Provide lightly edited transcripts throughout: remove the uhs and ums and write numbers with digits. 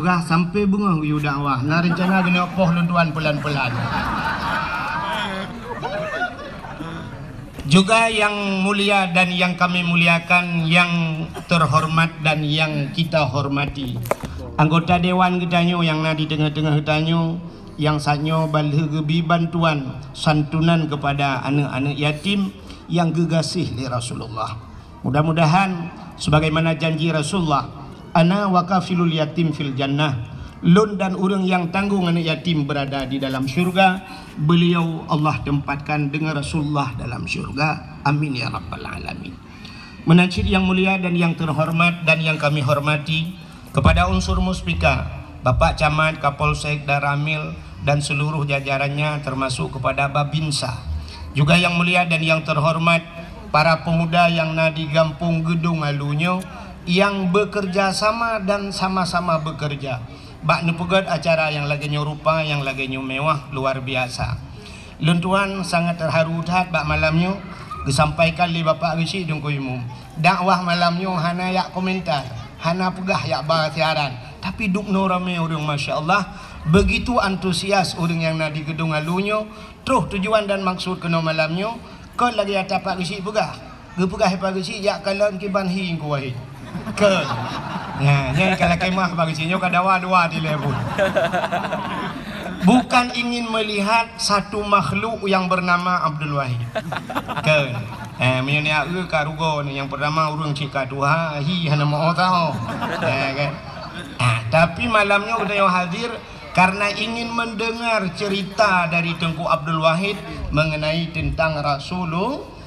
Perah sampai bunga yu dakwah. Nah rencana kena poh luntuan pelan-pelan. Juga yang mulia dan yang kami muliakan, yang terhormat dan yang kita hormati, anggota dewan gedanyo yang di tengah-tengah gedanyo, yang sanyo balhegebi bantuan santunan kepada anak-anak yatim yang gegasih li Rasulullah. Mudah-mudahan sebagaimana janji Rasulullah, ana wakafilul yatim fil jannah, lun dan orang yang tanggung anak yatim berada di dalam syurga. Beliau Allah tempatkan dengan Rasulullah dalam syurga. Amin ya rabbal alamin. Menajid yang mulia dan yang terhormat dan yang kami hormati, kepada unsur muspika, Bapak Camat, Kapolsek, Daramil dan seluruh jajarannya, termasuk kepada Babinsa. Juga yang mulia dan yang terhormat para pemuda yang di Gampung Gedung Alunyo, yang bekerja sama dan sama-sama bekerja. Bak nepegat acara yang lagi rupa, yang lagi mewah, luar biasa. Luntuan sangat terharu tat bak malamnya disampaikan li Bapak Risi Dengku Umum. Dakwah malamnya hana yak komentar, hana pegah yak bar siaran, tapi duk no rame orang, Masya Allah. Begitu antusias orang yang di gedung alunyo. Terus tujuan dan maksud kena malamnya, kau lagi atas Pak Risi pegah. Gepegah Pak Risi yak kalan kiban hi kuai. Ke nah, kalau kemah bagusnya kadawa dua di level. Bukan ingin melihat satu makhluk yang bernama Abdul Wahid. Ke menyania karugo yang pertama urang cika tuha hi hana mau tahu. Kan. Tapi malamnya udah yang hadir karena ingin mendengar cerita dari Tengku Abdul Wahid mengenai tentang Rasulullah.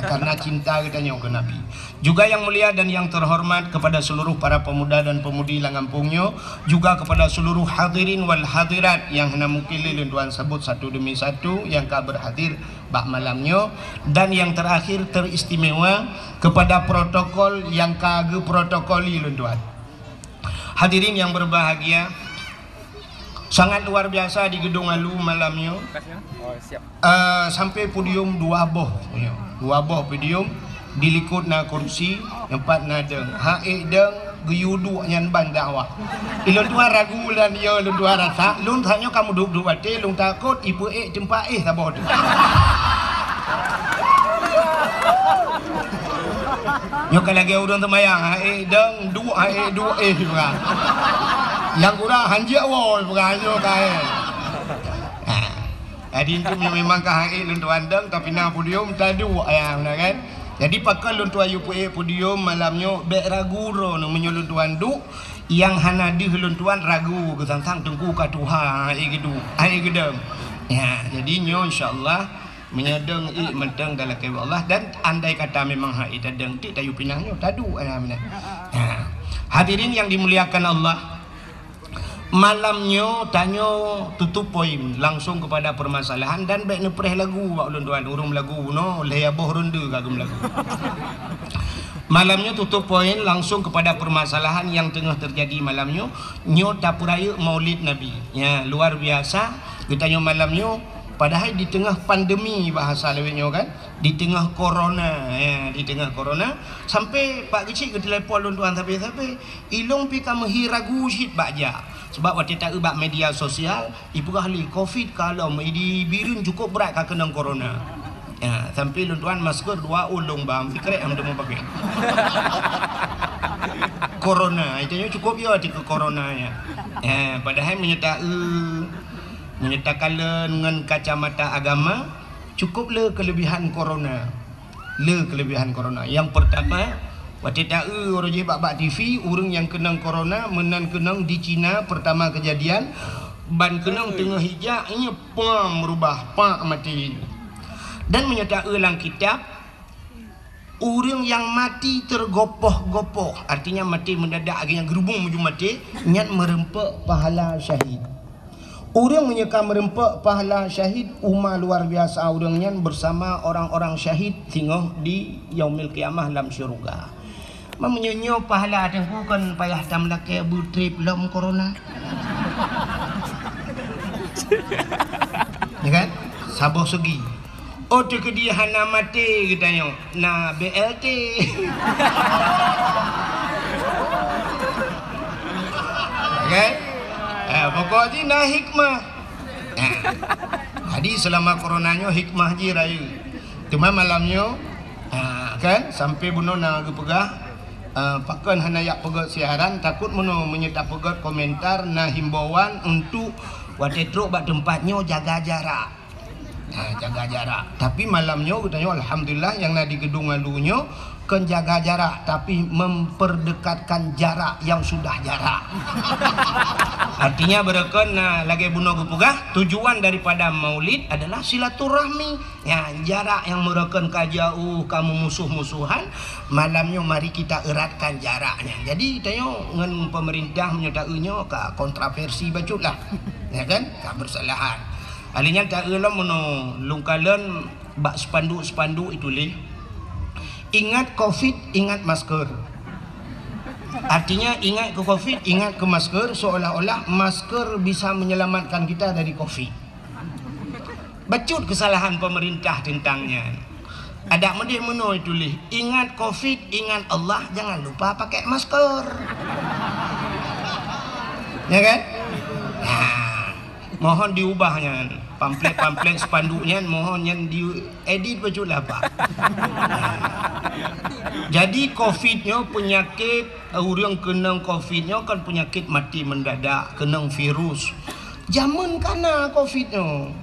Karena cinta kita ke Nabi. Juga yang mulia dan yang terhormat kepada seluruh para pemuda dan pemudi Langampungnya, juga kepada seluruh hadirin wal hadirat yang hendak mukili luntuan sebut satu demi satu yang berhadir bak malamnya. Dan yang terakhir teristimewa kepada protokol yang kage protokoli luntuan. Hadirin yang berbahagia, sangat luar biasa di gedung Alu malamnya. Sampai podium dua boh podium dilikut na kursi empat nadeng hae deng geyudu nyan ban dakwah ilun tua ragu lan yo lun tua rasa lun tanya kamu duduk ate lun takut ibu jempa sabot yo kalagi urang temayang hae deng du hae du bukan yang kurang hanjia wol bukan yo kae. Adin tu memang kahai luntu andang tapi na podium tadu ayam kan. Jadi pakal luntu ayu podium malamnya be ragu ro no menyoluntu andu yang hana di luntuan ragu kesang-sang tengku ka Tuhan gitu. Ai gedem. Ya, jadi nyo insyaallah menyedeng menteng dalam kewa Allah, dan andai kata memang hai tadeng ti tayu pinangnya tadu ayam. Hadirin yang dimuliakan Allah, malamnya tanyo tutup poin langsung kepada permasalahan dan baik nepreh lagu wak lunduan urung lagu no leya boh rundu kagum lagu. Malamnya tutup poin langsung kepada permasalahan yang tengah terjadi malamnya, nyo tapuraya Maulid Nabi. Ya, luar biasa kita nyo malamnya, padahal di tengah pandemi bahasa lewetnya kan, di tengah corona ya, di tengah corona sampai Pak Kecik ke telefon lunduan sampai ilong pi kamu hiragu shit bakja. Sebab waktu tak ubah media sosial, ibu ahli COVID kalau di birin cukup berat kah kena corona. Ya, sampai luntuan masker dua ulung bang, fikir am demo pakai. Corona, itu cukup ya di corona ya. Padahal menyertakan dengan kacamata agama, cukup le kelebihan corona. Yang pertama, waktu tak orang bak TV orang yang kena corona menan kenang di Cina pertama kejadian ban kenang tengah hijak ini pam merubah pak mati, dan menyatakan dalam kitab orang yang mati tergopoh-gopoh artinya mati mendadak akhirnya gerubung menuju mati nyat merempak pahala syahid. Orang menyeka merempak pahala syahid umma luar biasa orangnya bersama orang-orang syahid tinggal di yaumil kiamah dalam syurga. Menyonyo pahala tengku kan payah tam laki butrip lom corona. Ya kan? Saboh segi. Oh tu ke dia hana mati katanya. Nah BLT. kan? Pokoknya nah hikmah. Jadi selama coronanya hikmah je raya. Cuma malamnya kan sampai bunuh nak pegah pakan hanayak pegat siaran takut mono menyetap pegat komentar nah himbauan untuk watetro bak tempatnya jaga jarak. Jaga jarak. Tapi malamnya katanya alhamdulillah yang di gedung alunya kan jaga jarak tapi memperdekatkan jarak yang sudah jarak. Artinya berekan lagi bunuh gupugah tujuan daripada maulid adalah silaturahmi. Ya, jarak yang merekan kajauh kamu musuh-musuhan malamnya mari kita eratkan jaraknya. Jadi tanya dengan pemerintah menyertainya ke kontroversi baculah. Ya kan? Ke bersalahan. Alinya tak elam mono lungkalan bak spanduk itu leh. Ingat Covid, ingat masker. Artinya ingat ke Covid, ingat ke masker, seolah-olah masker bisa menyelamatkan kita dari Covid. Bacut kesalahan pemerintah tentangnya. Ada medih mono itu leh. Ingat Covid, ingat Allah, jangan lupa pakai masker. Ya kan? Mohon diubahnya pamflet spanduknya, mohon yang diedit bajulah Pak. Jadi Covid-nya penyakit orang kena Covid-nya kan penyakit mati mendadak, kena virus. Zaman kana Covid-nya.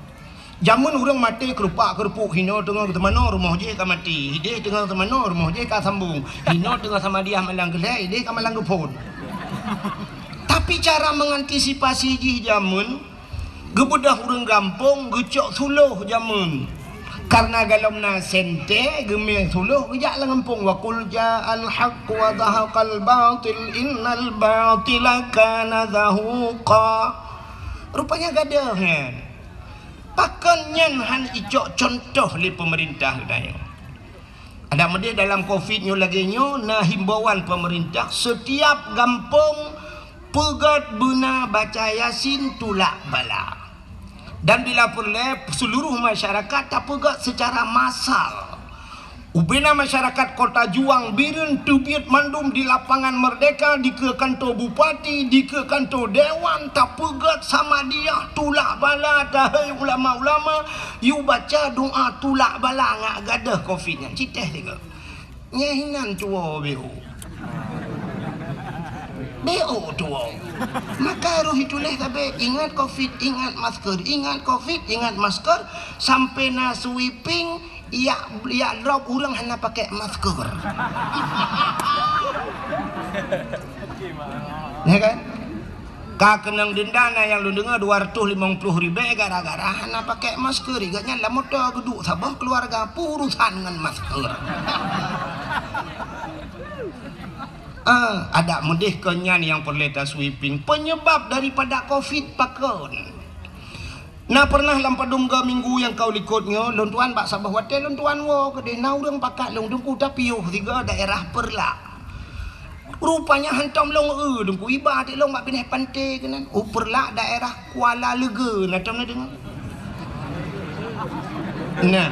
Zaman orang mati kerupak-kerupuk hino tengah ke mana rumah je ka mati. Dia tengah ke mana rumah je ka sambung. Hino tengah sama dia malang gelai, dia ka malang gepon. Tapi cara mengantisipasi je zaman gebedah urang gampung gecok suluh jamun karena galomna sente gemih suluh gejak la ngampung wa qul ja'al haqq wa dhahaqal batil innal batila kana zahuqa. Rupanya gadah kan pakan nyan han icok contoh li pemerintah dayo. Ada medih dalam Covid nyo lagi nyo nah himbauan pemerintah setiap gampung pegat bena baca Yasin tulak bala. Dan bila perlu seluruh masyarakat tak pegat secara massal. Ubena masyarakat Kota Juang birin tubiat mandum di lapangan Merdeka di ke kantor bupati di ke kantor dewan tak pegat sama dia tulak bala dahai ulama-ulama you baca doa tulak bala ngak gadah Covid nya citeh juga. Nyahinan tua BO. BO tua. Maka roh itulah tapi ingat Covid, ingat masker, ingat Covid, ingat masker sampai na sweeping ya drop orang hanya pakai masker. Ya kan? Kakenang dendana yang lu dengar 250.000 gara-gara hanya pakai masker. Iganya lah motor geduk sabah keluarga purusan dengan masker. Ada medih kenyan yang perleta sweeping penyebab daripada Covid pakon. Nah pernah lampadum ke minggu yang kau likutnya lontuan bak sabah hotel lontuan wo kedai na urang pakat long dengku tapi yo tiga daerah perla. Rupanya hantam long dengku iba adik long bak pindah pantai kenan. Perla daerah Kuala Lega nah tam dengar. Nah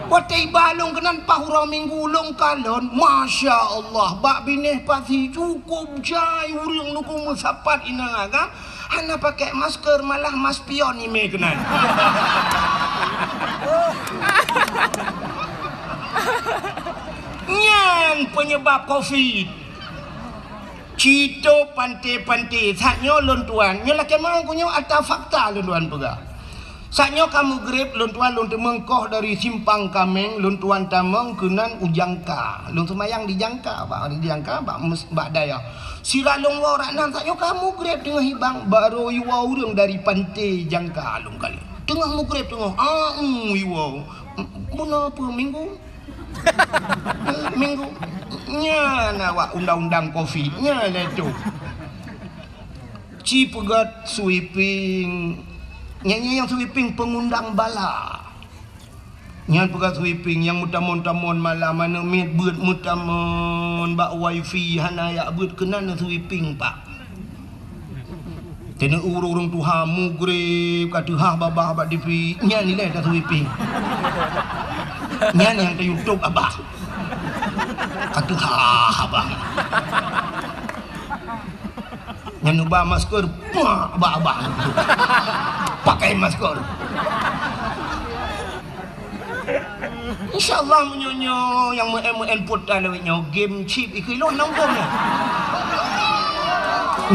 watai balong kenan pahura minggu long kalon Masya Allah bak binih pasti cukup jai urang nuku musapat inang agak hana pakai masker malah mas pion ini kenan. Nyan penyebab Covid cito pantai-pantai saknya lontuan nyolah kemang kunyo atau fakta lontuan pegah. Saknya kamu grip luntuan mengkoh dari simpang kameng luntuan tameng kenan ujangka luntu mayang dijangka bak dijangka bak daya sira long waraknan saknya kamu grip tengah hibang baru iwa urang dari pantai jangka long kali tengah mu grip tengah iwa mana apa minggu minggu nya nawak undang-undang Covid nya lah tu cipegat sweeping nyanyi yang sweeping pengundang bala nyan pegat sweeping yang mutamon-tamon malam mana mit beut mutamon bak wifi hana ya beut kenan sweeping pak tena urung tu hamu grip kata ha babah bak dipi nyan ni lah dah sweeping nyan yang ke YouTube abah kata ha abah Yang ubah masker, abah-abah. Pakai masker. InsyaAllah menyonyo yang men putan lewatnya game chip ikilon nambung ni.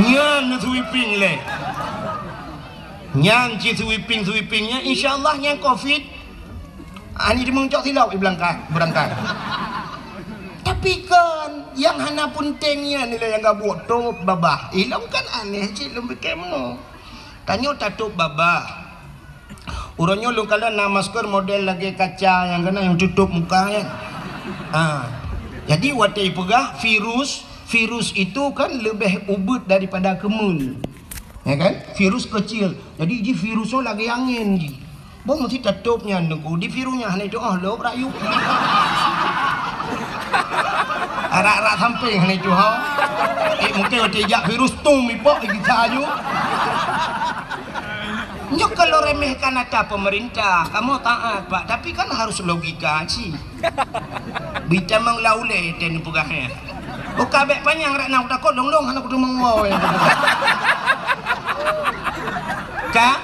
Nyan sweeping le. Nyan ci sweepingnya insyaAllah yang covid. Ani dimengcok silap berangkat. Tapi kan yang hana puntengnya nilai yang gak buat top babah. Ilang kan aneh cik lebih kemo. Tanya tatup babah. Urangnya lu kalau nak masker model lagi kaca yang kena yang tutup muka kan. Jadi watai pegah virus itu kan lebih ubud daripada kemun. Ya kan? Virus kecil. Jadi ji virusnya lagi angin ji. Bang mesti tutupnya nunggu di virusnya hanya itu lo rayu. Arak-arak samping hanya itu ha. Mungkin watai virus tung mipok kita aja. Nyok kalau remehkan ada pemerintah, kamu taat pak, tapi kan harus logika sih. Bisa menglaule dan pegahnya. Buka bek panjang rak nak takut dong anak kudu mengwau yang Kak.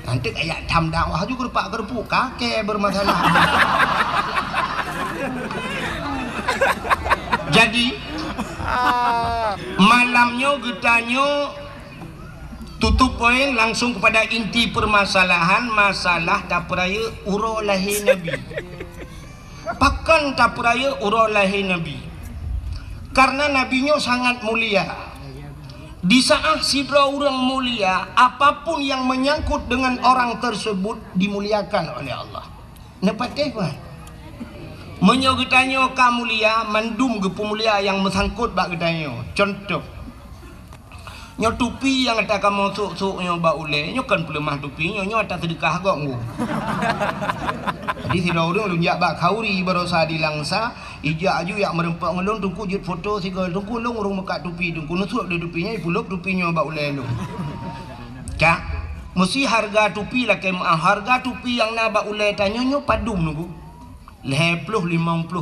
Nanti kayak tam dakwah juga pak kerupuk kakek bermasalah. Jadi malamnya getanya tutup poin langsung kepada inti permasalahan masalah tapraya uro lahir Nabi. Pakan tapraya uro lahir Nabi. Karena nabinya sangat mulia. Di saat sidra orang mulia, apapun yang menyangkut dengan orang tersebut dimuliakan oleh Allah. Nepateh kan? Menyogetanyo ka mulia mandum ge pemulia yang mesangkut bak getanyo. Contoh nyo tupi yang ada kamu sok nyo ba ule nyo kan pelemah tupi nyo ada sedekah kok ngu. Jadi si orang lunjak bak kauri berosa di langsa ija aju yak merempak ngelong tungku jut foto si gol tungku long urung mekat tupi tungku nusuk di tupinya ipuluk tupi nyo ba ule lu. Cak mesti harga tupi lah kemah harga tupi yang na ba ule tanyo nyo padum nunggu. 50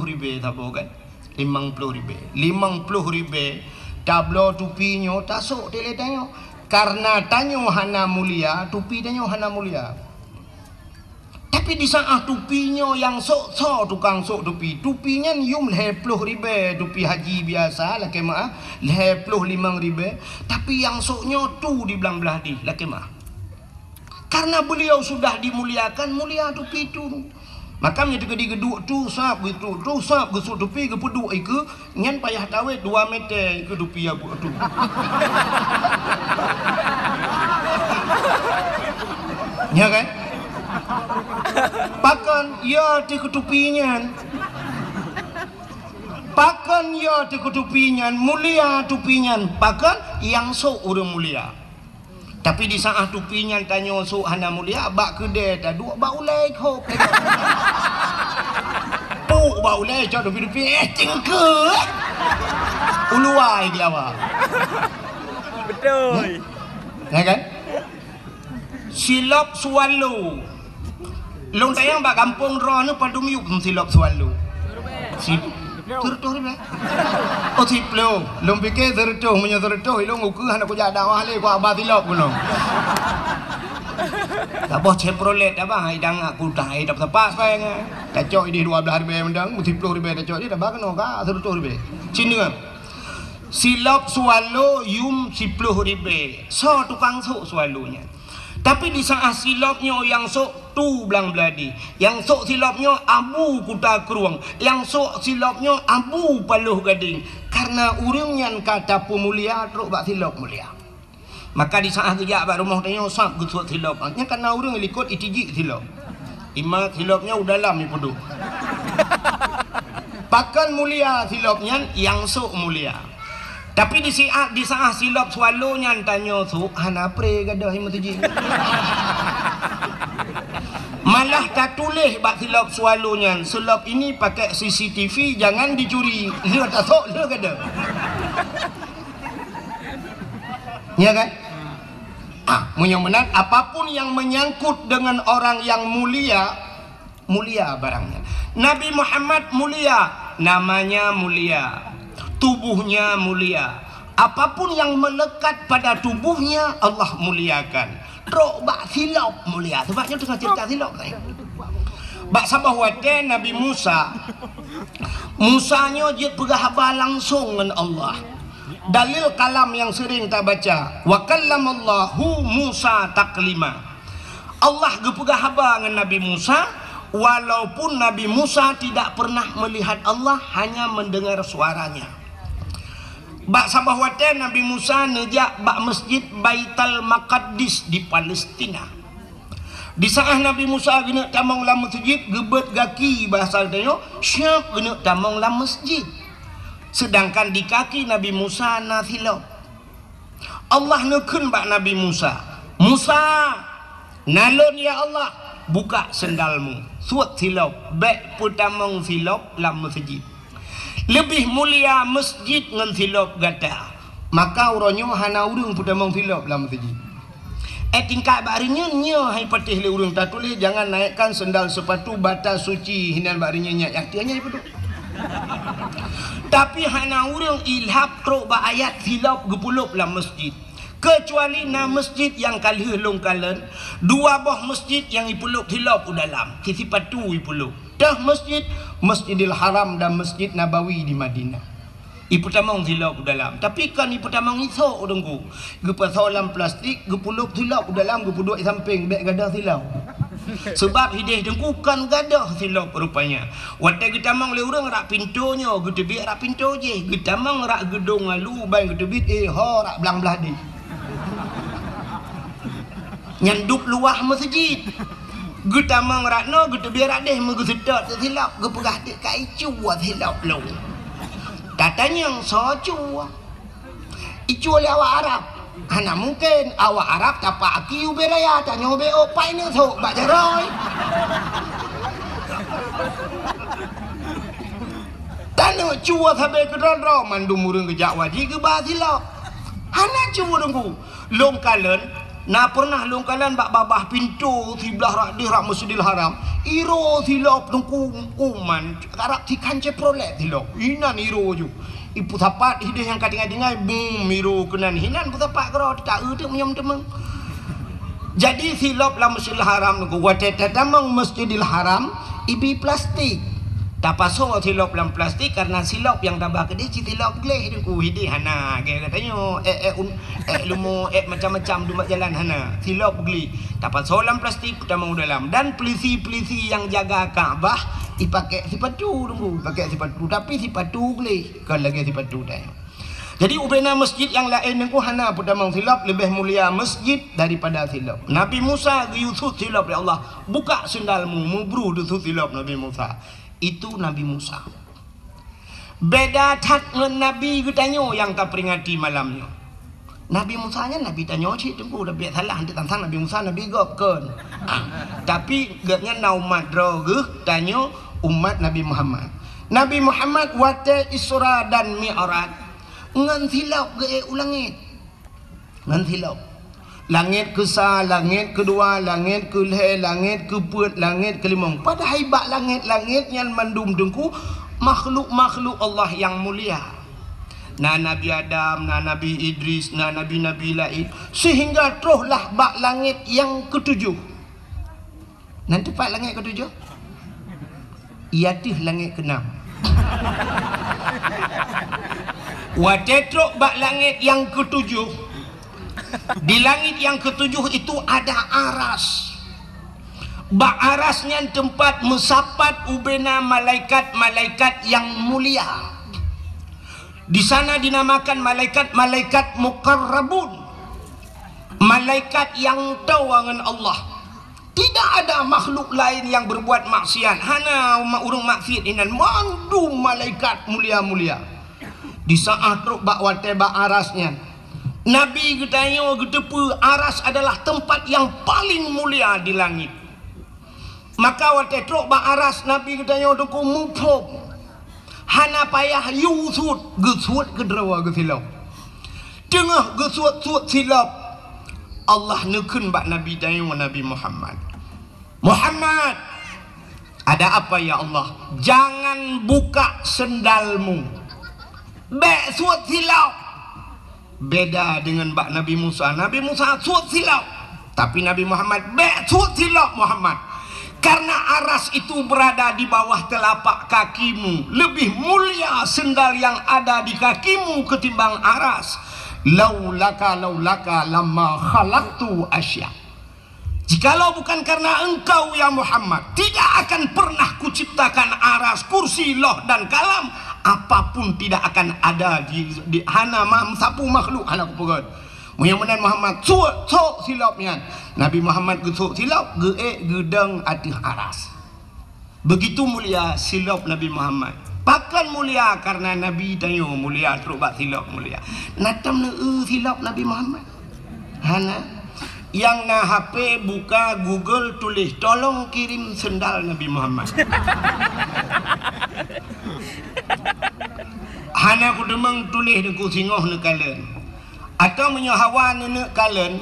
ribu tak apa kan 50 ribu tablo tupinya tasuk tele tanyo karena tanyo hana mulia tupi tanyo hana mulia. Tapi di saat tupinya yang sok tukang sok tupinya yum 50 ribu tupi haji biasa lah kemah 55 ribu tapi yang soknya tu di belah di lah kemah karena beliau sudah dimuliakan mulia tupi itu. Maka menjadi geduk tu sap gitu tu sap gesuk tupi ke peduk ke nyan payah tawet 2 meter ke tupi abu tu. Ya kan? Pakan ya di ketupinya. Pakan ya di ketupinya mulia tupinya. Pakan yang sok orang mulia. Tapi di saat tupinya tanya sok hana mulia bak kedai tak duk bak ulai kok. Puk bak ulai cak tupi tingke. Uluai gelawak. Betul. Ya kan? Silap swallow. Long tayang bak kampung roh ni padum yuk silap swallow. Tertuh ni oh siplo long fikir tertuh punya tertuh long uku anak ku jadi dakwah le ku abah tilap ku long tak boh Chevrolet apa hidang aku dah hidup sepas payang tak cok di 12 ribu mendang 10 ribu tak cok dia dah kena ka tertuh ribu sini kan silap swallow yum 10 ribu so tukang sok swallownya. Tapi di saat silapnya yang sok tu belang beladi, yang sok silapnya abu kuta keruang, yang sok silapnya abu paluh gading. Karena urangnya kata pemulia teruk bak silap mulia. Maka di saat kerja bak rumah tanya sap gesuk silap. Nya karena urang likut itiji silap. Ima silapnya udah dalam ni peduk. Pakan mulia silapnya yang sok mulia. Tapi di saat silap swallow-nya tanya su hana pre gadah himatuji. Malah tak tulis bak silap swallow-nya. Silap ini pakai CCTV jangan dicuri. Dia tak sok dia gadah. Ya kan? Yang benar apapun yang menyangkut dengan orang yang mulia, mulia barangnya. Nabi Muhammad mulia, namanya mulia. Tubuhnya mulia, apapun yang melekat pada tubuhnya Allah muliakan. Trok bak silap mulia, sebabnya tengah cerita silap saya. Bak sabah wate Nabi Musa, Musanya je berhaba langsung dengan Allah. Dalil kalam yang sering kita baca, wa kallamallahu Musa taklima. Allah berhaba dengan Nabi Musa, walaupun Nabi Musa tidak pernah melihat Allah, hanya mendengar suaranya. Bak sabah wate Nabi Musa nejak bak masjid Baitul Maqdis di Palestina. Di saat Nabi Musa kena tamang dalam masjid, gebet gaki bahasa dia, syab kena tamang dalam masjid. Sedangkan di kaki Nabi Musa nathilap. Allah nekun bak Nabi Musa, Musa, nalon ya Allah, buka sendalmu. Suat silap, baik putamang silap dalam masjid. Lebih mulia masjid dengan silap gata. Maka orangnya hana urung putamang silap dalam masjid. Tingkat barinya nya hai patih le urang tak tulis jangan naikkan sendal sepatu batas suci hinan barinya nya yaktianya itu. Tapi hana urang ilhap tro ba ayat silap gepulup dalam masjid. Kecuali na masjid yang kalih long kalen, dua buah masjid yang ipulup silap dalam. Kisi patu ipulup. Dah masjid Masjidil Haram dan Masjid Nabawi di Madinah. Ipu tamang silap dalam. Tapi kan ipu tamang isok dengku. Gepa solam plastik, gepulup silap dalam, gepuduk samping beg gadah silap. Sebab hidih dengku kan gadah silap rupanya. Waktu getamang le urang rak pintunya, gedebik rak pintu je. Getamang rak gedung lalu bain gedebik ho rak belang-belah di. Nyanduk luah masjid. Getamang rak no gedebik rak deh megesedot silap, gepegah dik kai cuat silap lu. Katanya yang socu icu oleh awak Arab. Hana mungkin awak Arab tapak aki uberaya tanya ube opai ni sok bak jaroy. Tanya cua sampai ke ronro mandu murung ke Jawa di ke basilok. Hana cua dengku. Long kalen na pernah long kalen bak babah pintu sebelah rak di rak Masjidil Haram. Iro silap dengku kuman Arab ti kance prolet silap. Inan iro ju. Ipu sapat hidih yang kadang-kadang bum miro kenan hinan pu sapat kero tak eudeuk menyam temeng. Jadi silap dalam Masjidil Haram dengku wateta tamang Masjidil Haram ibi plastik. Tak pasal silap dalam plastik karena silap yang tambah ke dia silap gleh dengku hidih hana ge katanya lumo macam-macam dumat jalan hana silap geli. Tak pasal dalam plastik tamang dalam dan polisi-polisi yang jaga Kaabah dipakai sepatu dengku, pakai sepatu tapi sepatu gleh kan lagi sepatu dah. Jadi ubena masjid yang lain dengku hana putamang silap lebih mulia masjid daripada silap. Nabi Musa Yusuf silap ya Allah, buka sendalmu mubru Yusuf silap Nabi Musa. Itu Nabi Musa. Beda tak dengan Nabi getanyo yang tak peringati malamnya. Nabi Musa nya Nabi tanyo cik tengku dah biar salah hantar tantang Nabi Musa Nabi gop kan. Tapi getnya na umat droge tanyo umat Nabi Muhammad. Nabi Muhammad wate Isra dan Mi'raj ngan silap ge ulangit. Ngan silap. Langit ke-1, langit kedua, langit ke-2, langit ke-4, langit ke-5. Pada haibat langit-langit yang mandum dengku makhluk-makhluk Allah yang mulia. Na Nabi Adam, na Nabi Idris, na Nabi-Nabi lain. Sehingga teruslah bak langit yang ke-7. Nanti pak langit ke-7? Iatih langit ke-6. Watetrok bak langit yang ke-7. Di langit yang ke-7 itu ada aras. Bak arasnya tempat mesapat ubena malaikat-malaikat yang mulia. Di sana dinamakan malaikat-malaikat muqarrabun. Malaikat yang tahu dengan Allah. Tidak ada makhluk lain yang berbuat maksiat. Hana urung maksiat inan mandu malaikat mulia-mulia. Di saat truk bak wate bak arasnya Nabi getanyo getepu aras adalah tempat yang paling mulia di langit. Maka waktu truk bak aras Nabi getanyo dengku mupuk. Hana payah yusut gesut kedrawa gesilap. Tengah gesut-sut silap. Allah nekun bak Nabi dayo Nabi Muhammad. Muhammad, ada apa ya Allah? Jangan buka sendalmu. Bek sut silap. Beda dengan bak Nabi Musa. Nabi Musa suat silap, tapi Nabi Muhammad suat silap Muhammad. Karena aras itu berada di bawah telapak kakimu, lebih mulia sendal yang ada di kakimu ketimbang aras. Laulaka lamma khalaqtu asya. Jikalau bukan karena engkau ya Muhammad, tidak akan pernah kuciptakan aras, kursi, loh dan kalam. Apapun tidak akan ada di hana sapu makhluk hana kupegat. Muhammad Muhammad sok silapnya. Nabi Muhammad gesok silap gedang atih aras. Begitu mulia silap Nabi Muhammad. Pakan mulia karena Nabi tanyo mulia teruk bak silap mulia. Natam silap Nabi Muhammad. Hana yang na HP buka Google tulis tolong kirim sendal Nabi Muhammad. Hana ku demang tulis deku singoh ne kalen. Atau menyohawan ne kalen.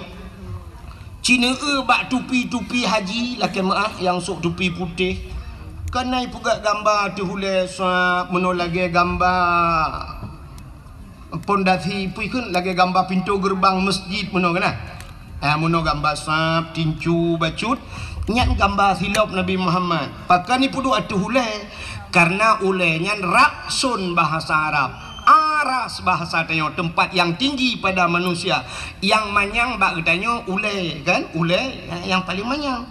Cina bak tupi-tupi haji laki maah yang sok tupi putih. Kanai puga gambar tu hule meno lagi gambar pondasi pun lagi gambar pintu gerbang masjid meno kana. Meno gambar sap tincu bacut nyat gambar silap Nabi Muhammad. Pakai ni pudu atu hule karena ulenya raksun bahasa Arab. Aras bahasa tanyo tempat yang tinggi pada manusia. Yang manyang bak getanyo ule kan? Ule yang paling manyang.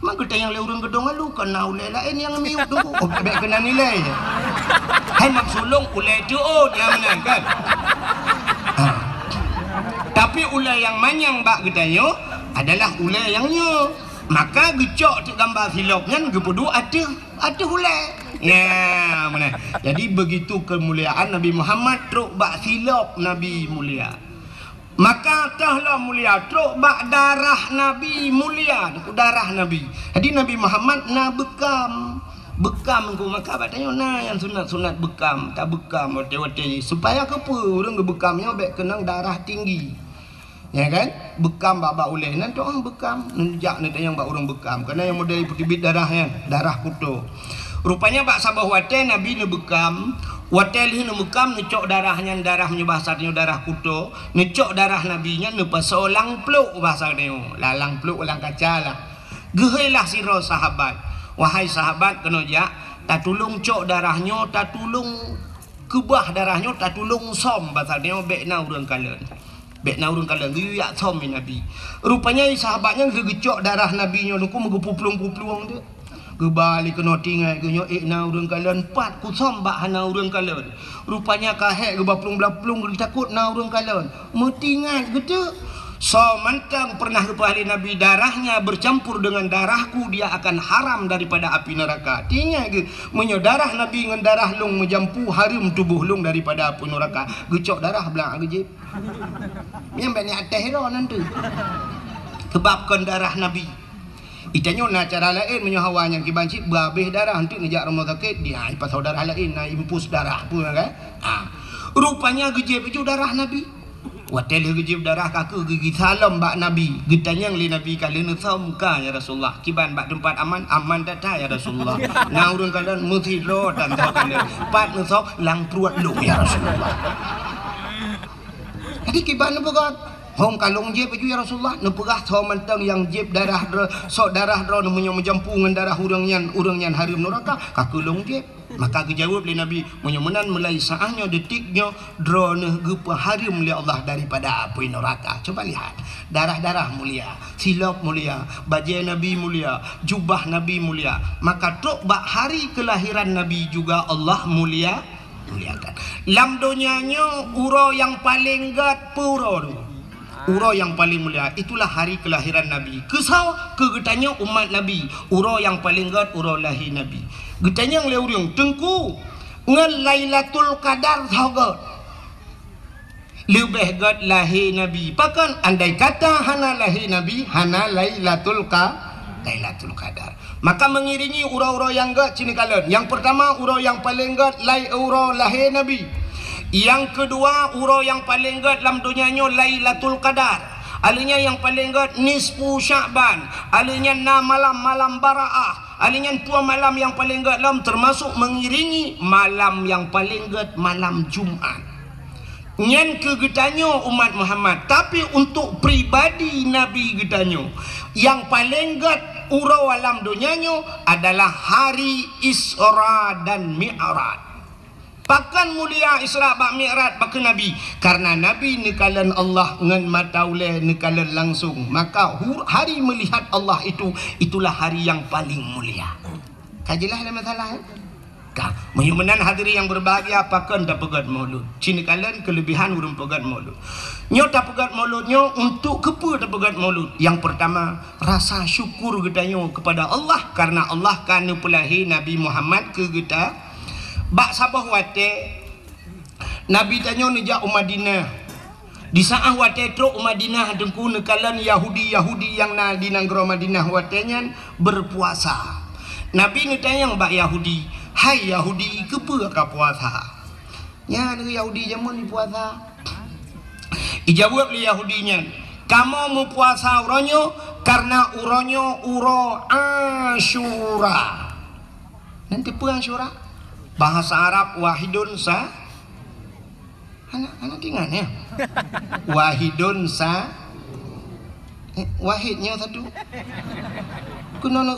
Mak getang yang le urang gedong alu kena ule lain yang miut tu. Oh baik kena nilai. Hai mak sulung ule tu dia menang kan. Tapi ule yang manyang bak getanyo adalah ule yang nyo. Maka gecok tu gambar silapnya gepudu ada ule. Ya, mana? Jadi begitu kemuliaan Nabi Muhammad truk bak silap Nabi mulia. Maka tahlah mulia truk bak darah Nabi mulia, darah Nabi. Jadi Nabi Muhammad na bekam ku maka batanya na yang sunat bekam, tak bekam wate-wate supaya kepu urang bekamnya bek kenang darah tinggi. Ya kan? Bekam bak uleh nanti orang bekam, nenjak nanti yang bak urang bekam. Karena yang model putih darahnya, darah kuto. Rupanya bak sabah wate Nabi ne bekam, wate lih ne bekam necok darahnya bahasanya darah kuto, necok darah nabinya ne pasolang pluk bahasanya, lalang pluk ulang kaca lah. Gehailah siro sahabat, wahai sahabat kena jak, tak tulung cok darahnya, tak tulung kebah darahnya, tak tulung som bahasanya bekna urang kalen. Bekna urang kalen giyak som Nabi. Rupanya sahabatnya gegecok darah nabinya nuku megupuplung-puplung dia. Gebali kena tinggal kenyo na urang kalian 4 kusam bak hana urang kalian. Rupanya kahek gebaplung-blaplung takut na urang kalian. Metingat gitu. So mantang pernah kepahali Nabi darahnya bercampur dengan darahku dia akan haram daripada api neraka. Tinggal ke menyo darah Nabi dengan darah lung menjampu harum tubuh lung daripada api neraka. Gecok darah belang gejip. Yang banyak atas hero nanti. Kebabkan darah Nabi. Itanya na cara lain menyohawan yang kibancit babeh darah nanti ngejak rumah sakit dia pasal darah lain na impus darah pun kan. Rupanya gejib itu darah Nabi. Watel gejib darah kaku gigi salam bak Nabi. Gitanya li Nabi kalian muka ya Rasulullah. Kiban bak tempat aman data ya Rasulullah. Na urang kalian mesti ro dan kalian. Pat nusok lang pruat lu ya Rasulullah. Jadi kiban bukan hong kalung jeb itu ya Rasulullah nepegah so mentang yang jeb darah sok darah dro menyo menjampu dengan darah urangnya harum neraka kakulung jeb maka dijawab oleh Nabi menyemenan mulai saahnya detiknya dro ne gepa harum oleh Allah daripada api neraka. Coba lihat darah-darah mulia, silap mulia, baju Nabi mulia, jubah Nabi mulia, maka truk bak hari kelahiran Nabi juga Allah muliakan. Lam dunianya uro yang paling gat puro uro yang paling mulia itulah hari kelahiran Nabi. Kesau kegetanya umat Nabi. Uro yang paling gat uro lahir Nabi. Getanya leuriung tengku ngan Lailatul Qadar sahabat. Lebih gat lahir Nabi. Pakan andai kata hana lahir Nabi, hana Lailatul Qadar. Maka mengiringi uro-uro yang gat cini kalian. Yang pertama uro yang paling gat uro lahir Nabi. Yang kedua uro yang paling gat dalam dunianya Lailatul Qadar. Alinya yang paling gat nisfu Sya'ban. Alinya 6 malam Baraah. Alinya 2 malam yang paling gat dalam termasuk mengiringi malam yang paling gat malam Jumat. nyen ke getanyo umat Muhammad, tapi untuk pribadi Nabi getanyo yang paling gat urau alam dunianyo adalah hari Isra dan Mi'raj. Pakan mulia Isra ba Mi'raj pakai Nabi, karena Nabi nekalan Allah ngan mataule nekalan langsung, maka hari melihat Allah itulah hari yang paling mulia. Kajilah ada masalah menyumenan hadiri yang berbahagia, pakan tak pegat maulud. Cina kalian kelebihan urung pegat maulud. Nyo tak pegat mauludnya untuk kepa tak pegat maulud. Yang pertama, rasa syukur getanyo kepada Allah, karena Allah kan pelahi Nabi Muhammad ke geta. Bak sabah wate Nabi tanyo nejak Madinah. Di saat wate truk Madinah dengku nekalan Yahudi yang na di nanggro Madinah watenyan berpuasa. Nabi ngetanya bak Yahudi, hai Yahudi, kepa ka puasa? Ya, ada Yahudi jamun di puasa. Ijawab li Yahudinya, kamu mau puasa uronyo karena uronyo uro Asyura. Nanti apa Asyura? Bahasa Arab wahidun sa anak tinggal ya. Wahidun sa wahidnya satu. Kunana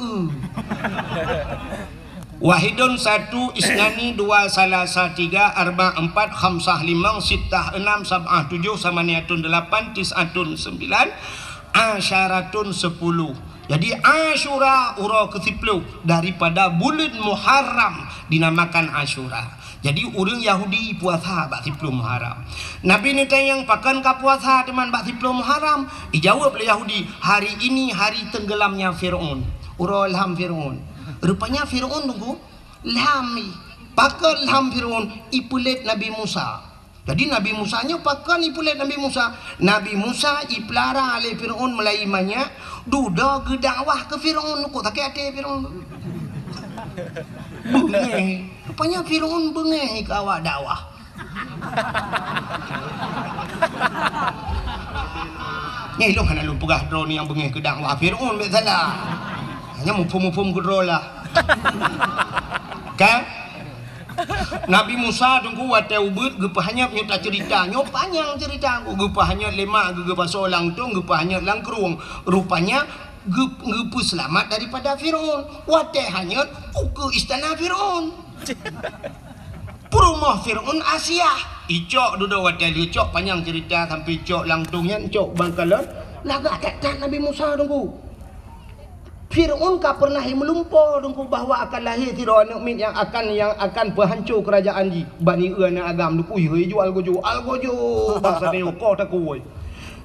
wahidun satu, isnani dua, salasa tiga, arba empat, khamsah limang, sittah enam, sab'ah tujuh, samaniatun delapan, tis'atun sembilan, asyaratun sepuluh. Jadi Asyura uro ke-10 daripada bulan Muharram dinamakan Asyura. Jadi orang Yahudi puasa bak 10 Muharram. Nabi ni tanya pakan ka puasa teman bak 10 Muharram. Dijawab oleh Yahudi, hari ini hari tenggelamnya Firaun. Uro ilham Firaun. Rupanya Firaun tunggu ilham. Pakan ilham Firaun ipulit Nabi Musa. Jadi Nabi Musa nya pakan ipulit Nabi Musa. Nabi Musa iplara oleh Firaun melaimanya duda ke dakwah ke Firaun. Kok tak ada Firaun? Bengeh. Rupanya Firaun bengeh ke awak dakwah. Ni lu kan lu pegah drone yang bengeh ke dakwah Firaun bet salah. Hanya mufum-mufum ke drone lah. Kan? Nabi Musa tunggu wate ubud gepahnya nyota cerita nyo panjang cerita gepahnya lema gepa solang tu gepahnya langkrung rupanya gepu selamat daripada Firaun wate hanya ke istana Firaun rumah Firaun Asia icok duduk wate icok panjang cerita sampai icok langtungnya icok bangkalan laga tak Nabi Musa tunggu Firaun ka pernah melumpuh dengku bahwa akan lahir Firaun yang akan berhancur kerajaan di Bani Ana agam dengku jual gojo bahasa dia kau tak kuoi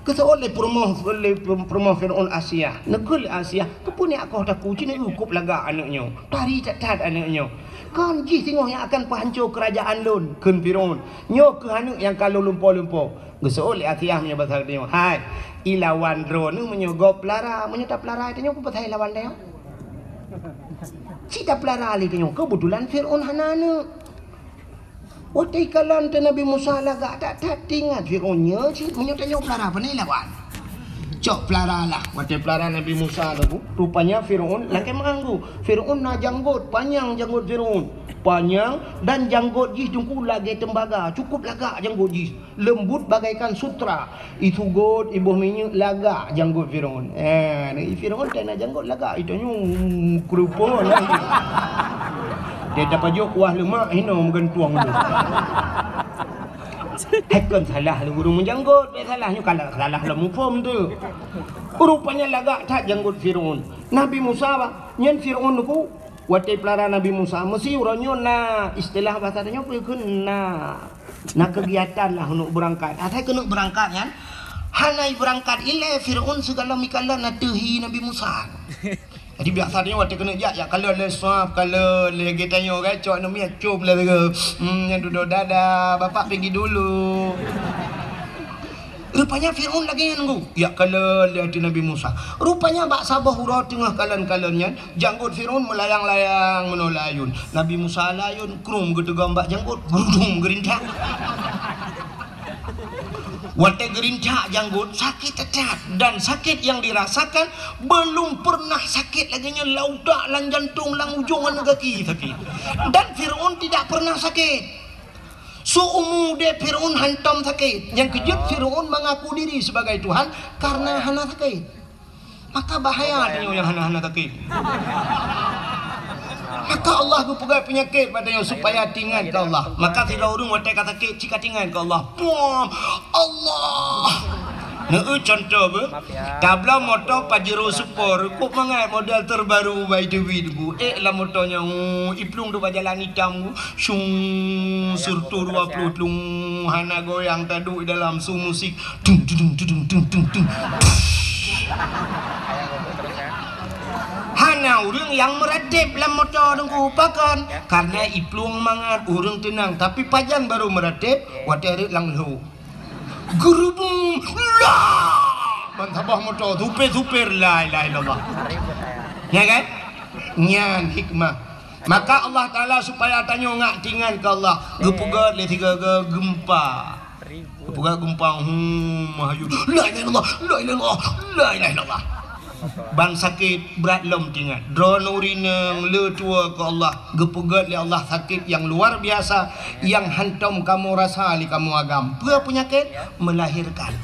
keseoleh permoh Firaun Asia negeri Asia kepuni aku tak ku cina ukup laga anaknya tari catat anaknya kan ji tengok yang akan berhancur kerajaan lun kun Firaun nyo ke anak yang kalau lumpuh keseoleh Asia punya bahasa dia hai ilawan drone menyogop pelara menyetap pelara itu nyo petai lawan dia cita pelara ali itu kebetulan Firaun hanana watai kalan te Nabi Musa laga tak tinggal Firaunnya si menyetanya pelara apa ni lawan cok pelara lah watai pelara Nabi Musa tu rupanya Firaun laki manggu Firaun na janggut panjang janggut Firaun panjang dan janggut jis jungku lagi tembaga cukup lagak janggut jis lembut bagaikan sutra itu god ibu minyak lagak janggut Firaun Firaun tak nak janggut lagak itu nyu kerupa lah dia dapat jok kuah lemak hina menggentuang tu hakan salah lu burung menjanggut dia salahnya kalau salah lah mufum tu rupanya lagak tak janggut Firaun Nabi Musa nyen Firaun tu watai pelara Nabi Musa mesti uranyo na istilah bahasa dia pun na kegiatan lah untuk berangkat atai kena berangkat kan hanai berangkat ile Firaun segala mikala na tehi Nabi Musa jadi biasanya watai kena jak kalau le swap kalau le getanyo kan cok nomi acum le yang duduk dada bapak pergi dulu rupanya Firaun lagi nunggu ya kalau lihat Nabi Musa rupanya bak sabah hurau tengah kalan-kalannya janggut Firaun melayang-layang menolayun Nabi Musa layun krum gedegam bak janggut gerudung gerintak wate gerintak janggut sakit tetat dan sakit yang dirasakan belum pernah sakit laginya laudak lang jantung lang ujung kaki sakit dan Firaun tidak pernah sakit Su'umu de Fir'aun hantam sakit. Yang kejut Fir'aun mengaku diri sebagai Tuhan karena hana sakit. Maka bahaya tanya yang hana-hana sakit. Maka Allah berpegang penyakit padanya supaya tinggal ke Allah. Maka Fir'aun watai kata sakit jika tinggal ke Allah. Allah. Contoh ber, tabla motor Pajero Super, kok mangai model terbaru by the way tu. Lah motornya, iplung tu jalan hitam, shung surtu 20 tlung, hana goyang tadu dalam su musik, tung tung tung tung tung tung. Hana urang yang meradip dalam motor dengku pakan, karena iplung mangat urang tenang, tapi pajan baru meradip, wadah lang lu. Gerubung lah mantabah motor tupir la ilaha illallah ya kan nyan hikmah. Maka Allah Ta'ala supaya tanya ngak tinggal ke Allah gepugat le tiga gempa gepugat gempa mahayu la ilaha illallah la ilaha illallah la ilaha illallah ban sakit berat lom tinggal drone urineng le tua ke Allah gepugat le Allah sakit yang luar biasa yang hantam kamu rasa li kamu agam apa penyakit melahirkan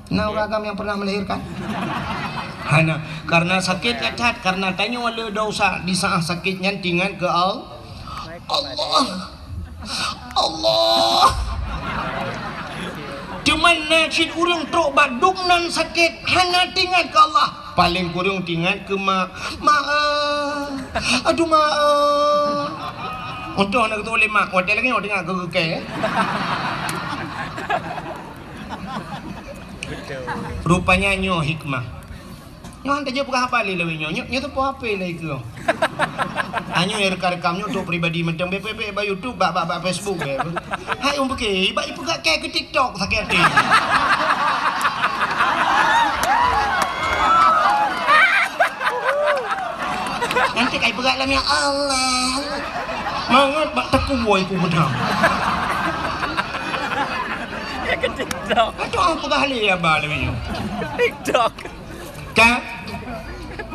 nah agam yang pernah melahirkan hana karena sakit cacat karena tanya wala dosa di saat sakitnya tinggal ke Allah Allah cuman nasib urang trok badung nan sakit hana tinggal ke Allah paling kurang tinggal ke aduh untuk nak tu boleh mak hotel lagi orang dengar ke rupanya nyo hikmah nyo hantar je bukan apa lagi nyo tu apa lagi ke hanya rekam nyo tu pribadi macam BPP ba YouTube ba Facebook hai pakai ba ipugat ke TikTok sakit hati nanti kai berat lah ya Allah mangat bak teku boy ku bedam ya ke TikTok aduh apa kali ya ba lebih TikTok kan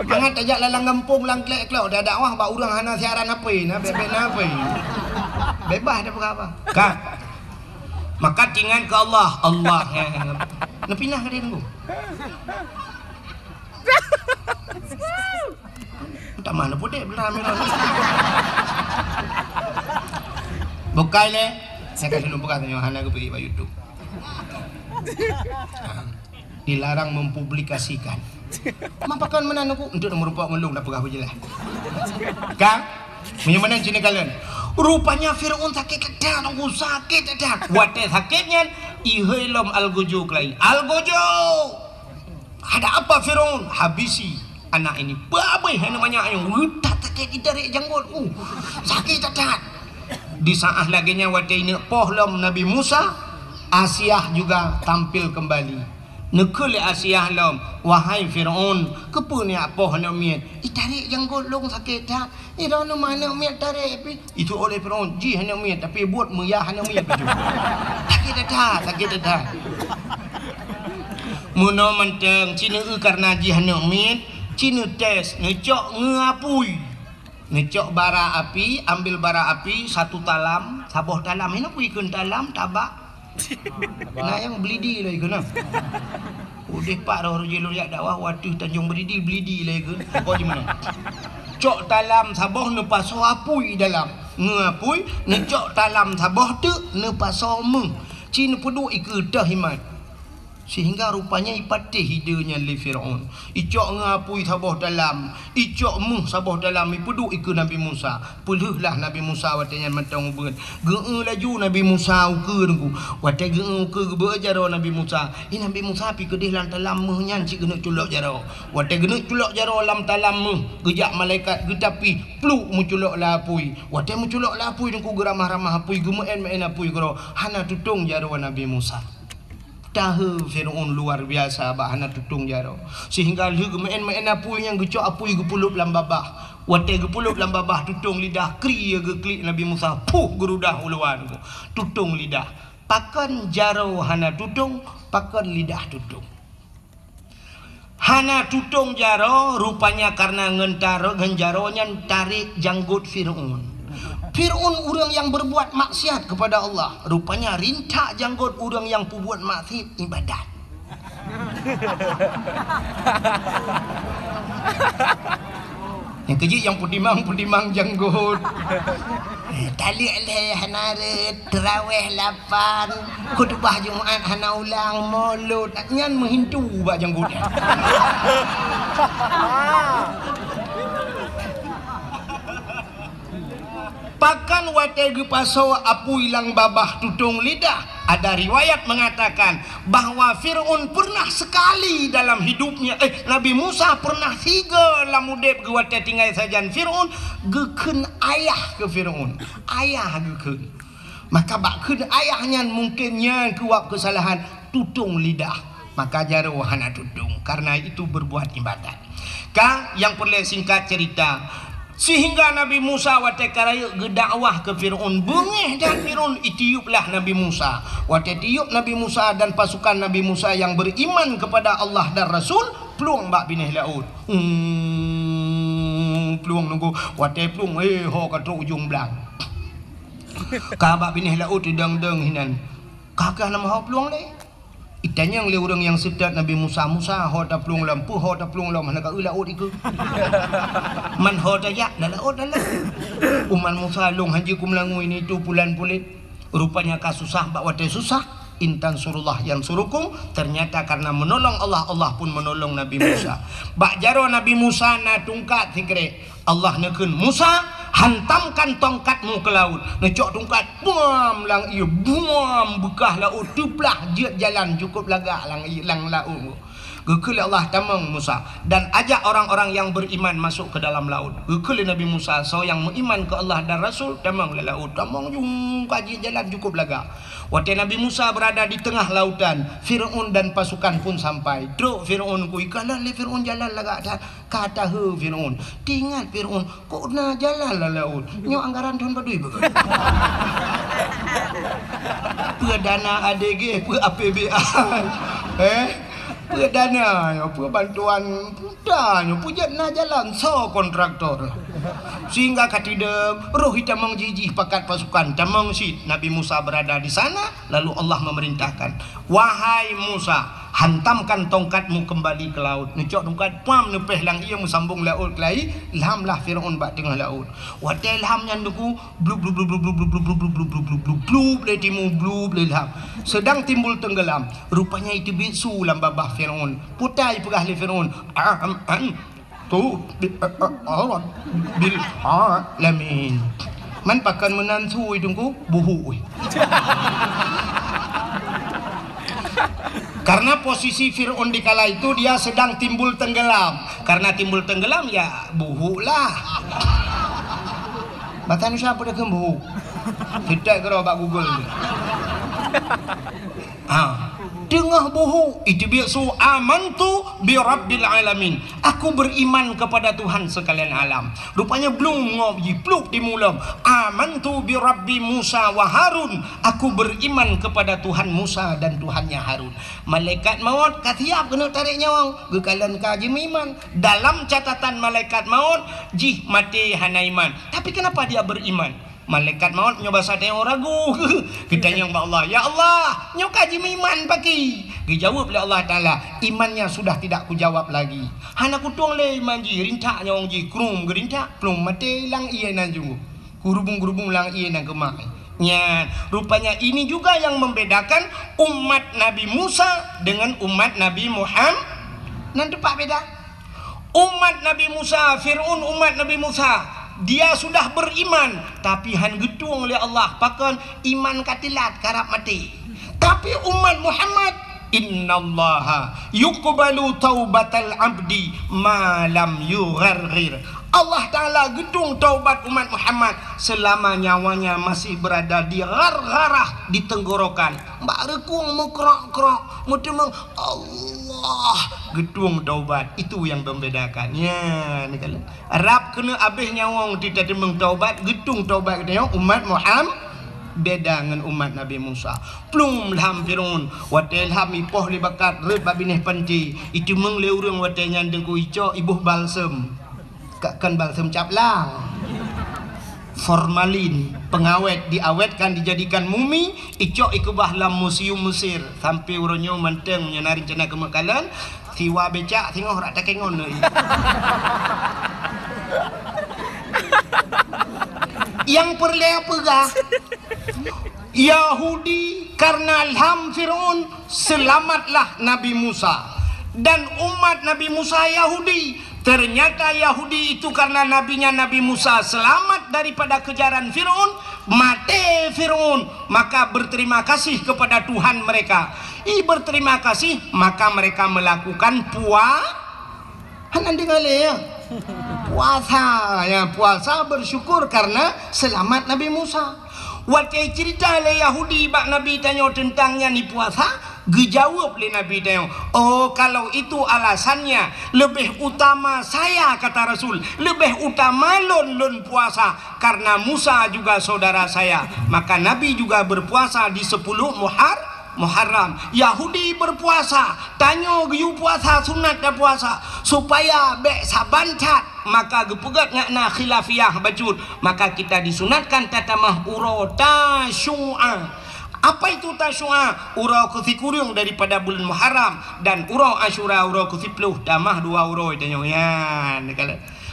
mangat ajak lalang kampung lang klek-klek dah dakwah ba urang hana siaran apa bebek apa bebas dah apa kan maka tinggal ke Allah nak pindah ke dia tunggu tak mana pun dek belah merah bukai le saya kasih nombor katanya hana ke pergi pada YouTube dilarang mempublikasikan mampakan mana aku untuk nomor rupa ngelung dah pegah je lah kan punya mana sini kalian rupanya Fir'aun sakit kedah aku sakit kedah wate sakitnya ihilom algojo kelai algojo ada apa Fir'aun habisi anak ini babai namanya yang tak sakit dari janggut sakit cacat di saat laginya waktu ini pohlom Nabi Musa Asyah juga tampil kembali nekul Asyah lom wahai Fir'aun kepunya poh namiat tarik janggut long sakit tak ira no mana miat tarik itu oleh Fir'aun ji hanya miat tapi buat meyah hanya miat betul sakit dah muno menteng cina karena ji hanya miat Cina tes ngecok ngapui ngecok bara api ambil bara api satu talam saboh talam ini pui ikun talam tabak nah yang belidi lah ikun udah pak roh jelur yak dakwah waktu Tanjung Beridi belidi lah ikun kau di mana cok talam saboh nepaso apui dalam ngapui ngecok talam saboh tu nepaso meng Cina pedu ikut dah himat sehingga rupanya ipatih hidanya li Fir'aun icok ngapui saboh dalam icok muh saboh dalam ipudu ikut Nabi Musa puluhlah Nabi Musa watanya matang hubungan geu laju Nabi Musa uke nunggu watai geu ke berjaro Nabi Musa ini Nabi Musa pi kedih lan talam muh nyan cik gena culok jaro watai gena culok jaro lam talam muh gejak malaikat getapi pluk muculok lapui watai muculok lapui nunggu geramah-ramah apui gemen apui gero hana tutung jaro Nabi Musa tahu Fir'aun luar biasa bahana tutung jaro sehingga lu gemen apui yang gecok apui gepulup lam babah wate gepulup lam babah tutung lidah kri geklik Nabi Musa puh gerudah uluan tutung lidah pakan jaro hana tutung pakan lidah tutung hana tutung jaro rupanya karena ngentaro genjaronya tarik janggut Fir'aun Fir'aun orang yang berbuat maksiat kepada Allah, rupanya rintak janggut orang yang berbuat maksiat ibadat. Yang kecil yang pudimang janggut. Talik leh hanaret, terawih 8, khutbah Jumaat hana ulang, maulud. Nyan menghintu bak janggutnya. Pakan wategu paso apu ilang babah tutung lidah. Ada riwayat mengatakan bahwa Fir'aun pernah sekali dalam hidupnya, Nabi Musa pernah 3 lamudep ke wate tinggal sajan Fir'aun geken ayah ke Fir'aun, ayah geken. Maka bakun ayahnya mungkinnya kuap kesalahan tutung lidah, maka jaro hana tutung karena itu berbuat ibadat. Kang yang perlu singkat cerita, sehingga Nabi Musa wate karaya gedakwah ke Fir'aun, bengih dan Fir'aun itiuplah Nabi Musa. Wate tiup Nabi Musa dan pasukan Nabi Musa yang beriman kepada Allah dan Rasul, peluang bak binih laut. Peluang nunggu wate peluang ho kata ujung belang. Kabak binih laut dang-dang hinan. Kakak nama ho peluang le. Itanya yang orang yang sedat Nabi Musa ho ta pelung lampu ho ta pelung lam mana ka laut iku. Man ho ta ya laut dalam. Uman Musa long haji kum langu ini tu pulan pulit. Rupanya kasusah bak wate susah. Intan surullah yang surukum, ternyata karena menolong Allah, Allah pun menolong Nabi Musa. Bak jaro Nabi Musa na tungkat sikre. Allah neken Musa, hantamkan tongkatmu ke laut. Necok tongkat, buam lang ia, buam bekah laut, tuplah jiat jalan cukup lagak lang ilang laut. Gekuli Allah tamang Musa dan ajak orang-orang yang beriman masuk ke dalam laut. Gekuli Nabi Musa so yang beriman ke Allah dan Rasul tamang le laut, tamang jung kaji jalan cukup laga. Waktu Nabi Musa berada di tengah lautan, Fir'aun dan pasukan pun sampai. Truk Fir'aun ku ikalah le Fir'aun jalan laga dah. Kata he Fir'aun, tinggal Fir'aun kok na jalan la laut. Nyo anggaran tuan badui begitu. Perdana ADG, pe APBA. Dana, bantuan dana, punya na jalan so kontraktor. Sehingga katidem roh hitam jijih pakat pasukan tamang sit. Nabi Musa berada di sana, lalu Allah memerintahkan, wahai Musa, hantamkan tongkatmu kembali ke laut. Necok tongkat pam nepeh lang ia sambung laut kelai, ilhamlah Fir'aun bak tengah laut. Watai ilhamnya nuku blub blub blub blub blub blub blub blub blub blub blub blub le timu blub le ilham. Sedang timbul tenggelam, rupanya itu bisu lam babah Fir'aun. Putai pegah le Fir'aun. Tu bil alamin. Man pakan menantu idungku buhu. Karena posisi Fir'aun di kala itu dia sedang timbul tenggelam. Karena timbul tenggelam ya buhu lah. Batan siapa dah buhu? Tidak kira bak Google. Tengah buhu itu biasa amantu bi rabbil alamin. Aku beriman kepada Tuhan sekalian alam. Rupanya belum ngopi pluk di mulam. Amantu bi rabbi Musa wa Harun. Aku beriman kepada Tuhan Musa dan Tuhannya Harun. Malaikat maut katiap kena tarik nyawang. Gekalan kaji iman. Dalam catatan malaikat maut jih mati hana iman. Tapi kenapa dia beriman? Malaikat maut nyoba sate orang ragu. Kita yang Allah, ya Allah, nyo kaji iman pagi. Dijawab oleh Allah Taala, imannya sudah tidak kujawab lagi. Hana kutung le iman ji, rintak nyawang ji, krum gerintak, plum mate lang iya nan jungu. Gurubung lang iya nan kemak. Nya, rupanya ini juga yang membedakan umat Nabi Musa dengan umat Nabi Muhammad. Nanti pak beda. Umat Nabi Musa, Fir'aun umat Nabi Musa. Dia sudah beriman, tapi han getung oleh Allah, pakan iman katilat karap mati. Tapi umat Muhammad, innallaha yuqbalu taubatal abdi ma lam yugharghir. Allah Ta'ala gedung taubat umat Muhammad selama nyawanya masih berada di garah di tenggorokan. Mbak rekung mengkrok-krok, mutemang Allah gedung taubat. Itu yang membedakan. Ya, Arab kena abih nyawang tidak demeng taubat, gedung taubat dia umat Muhammad beda dengan umat Nabi Musa. Plum ilham Fir'aun, wate ilham ipoh li bakat red babinih panci. Itu meng le urang wate nyandeng ku ico ibuh balsem. Kakkan balsem caplang. formalin, pengawet, diawetkan, dijadikan mumi, icok ikubah dalam museum Mesir sampai uronyo manteng menyenari cina kemekalan siwa becak tengok rak takengon yang perlea pegah Yahudi karena ilham Fir'aun selamatlah Nabi Musa dan umat Nabi Musa Yahudi. Ternyata Yahudi itu karena nabinya Nabi Musa selamat daripada kejaran Fir'aun, mati Fir'aun, maka berterima kasih kepada Tuhan mereka. Berterima kasih, maka mereka melakukan puasa ya, puasa bersyukur karena selamat Nabi Musa. Waktu cerita le Yahudi bak Nabi tanya tentangnya ni puasa, gejawab le Nabi tanya, oh kalau itu alasannya lebih utama saya, kata Rasul, lebih utama lon puasa karena Musa juga saudara saya, maka Nabi juga berpuasa di 10 Muharram. Yahudi berpuasa, tanya geyu puasa sunat dah puasa supaya bek sabancat, maka gepegat ngakna khilafiyah bacut, maka kita disunatkan tatamah uro tasyu'a. Apa itu tasyu'a? Uro ke-10 daripada bulan Muharram dan uro Asyura uro ke-10 tamah 2 uro tanya ya.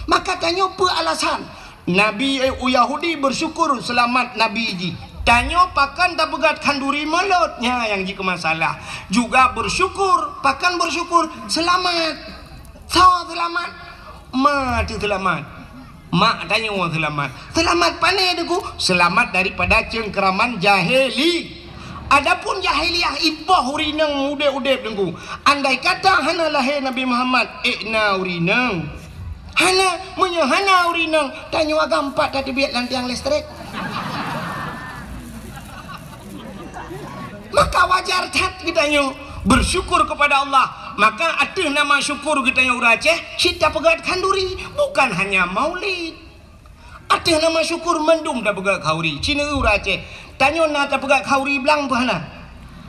Maka tanya apa alasan Nabi Yahudi bersyukur selamat Nabi ji. Tanya pakan tak begat kanduri melotnya yang jika masalah juga bersyukur, pakan bersyukur selamat. Saw selamat, mati selamat. Mak tanya orang selamat. Selamat panai deku, selamat daripada cengkeraman jahili. Adapun jahiliyah ibah urinang muda udep deku. Andai kata hana lahir Nabi Muhammad, ikna urinang. Hana menyahana urinang. Tanya agak 4 tadi biar lantiang listrik. Maka wajar cat kitanya bersyukur kepada Allah. Maka ada nama syukur kitanya orang Aceh, kita pegat kanduri, bukan hanya maulid. Ada nama syukur mendung dah pegat kauri. Cina orang Aceh tanya nak tak pegat kauri belang pahana.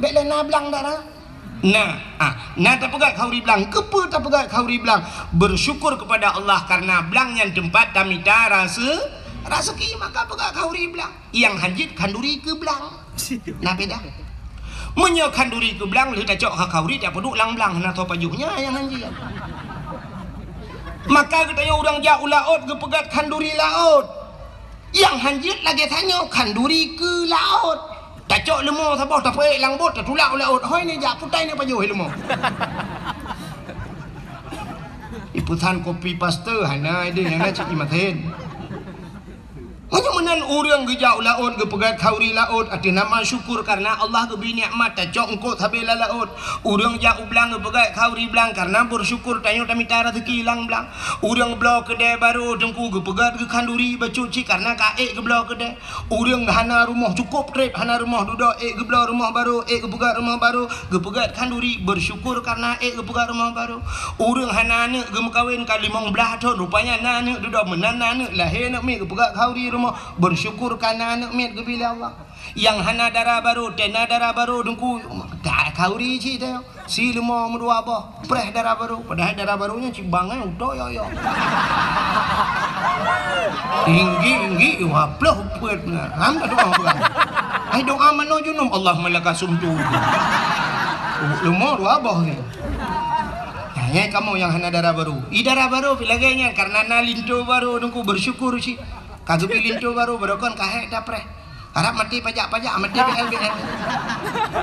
Beklah na belang dah lah. Nah tak pegat kauri belang, kepa tak pegat kauri belang. Bersyukur kepada Allah karena belang yang tempat tamita rasa ki, maka pegat kauri belang. Yang hanjit kanduri ke belang. Nah beda. Menyokan duri ke belang, lu tak cok kauri tak peduk lang-belang nak tahu pajuhnya yang hanji. Maka katanya orang jauh laut ke pegat kanduri laut. Yang hanjit lagi tanya kanduri ke laut. Tak cok lemah sabah tak peik lang bot tak tulak laut. Hoi ni jak putai ni pajuh lemah. Iputan kopi paste hana ide yang nak cik imaten. Hanya menan orang gejau laut, gepegat kauri laut, ada nama syukur karena Allah geberi nikmat, tak cok engkau habis laut. Orang jauh belang gepegat kauri belang karena bersyukur tanya tamita rezeki hilang belang. Orang belau kedai baru dengku gepegat ke kanduri bacuci karena kaek ke belau kedai. Orang hana rumah cukup trip, hana rumah duduk ke belau rumah baru, gepegat rumah baru, gepegat kanduri bersyukur karena gepegat rumah baru. Orang hana anak gemekawin kali 15 tahun rupanya anak duduk menan anak lahir nak mi gepegat kauri rumah, bersyukur karena anak mit kebila Allah. Yang hana darah baru, tena darah baru dengku tak kauri ci teh. Si lima merdua apa? Preh darah baru. Padahal darah barunya cimbangan udah yo. Tinggi waplah upet benar. Ham tak doa bukan. Ai doa mano junum Allah malaka sumtu. Lima dua apa ni? Tanya kamu yang hana darah baru. Darah baru pilaganya karena nalinto baru dengku bersyukur ci. Kagak lintu baru berokon kahek dapre. Harap mati pajak-pajak mati BLBL.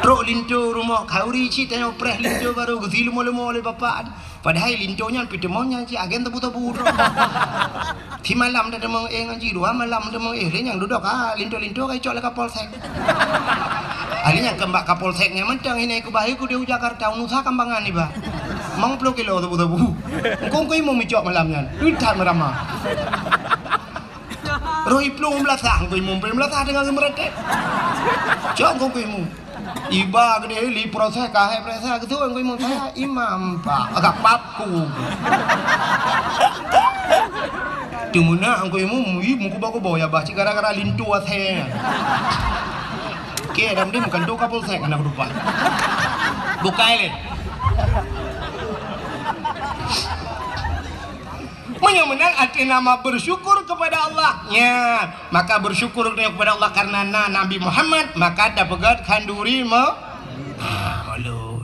Truk lintu rumah kauri ci tanya preh lintu baru gezi lemo-lemo oleh bapak. Padahal lintunya pitemonnya ci agen tebu-tebu. Di malam dah demang ngaji 2 malam demang yang duduk lintu-lintu kai cok le Kapolsek. Alinya kembak Kapolseknya mentang ini ku bahi ku di Jakarta unusa kambangan ni ba. Mang 10 kilo tebu-tebu. Engkau mau micok malamnya. Duitan meramah. Rohi plung belasah, kau imum belasah dengan semeretek. Cok kau imum. Iba gede li proses kahai proses gitu kau imum saya imam pak agak papku. Timuna kau imum muku bawa ya baci gara-gara lintu ashe. Oke, dalam dia bukan doa Kapolsek anak lupa. Buka ini. menang arti nama bersyukur kepada Allah. Ya, maka bersyukur kepada Allah karena Nabi Muhammad, maka dapat kanduri malu.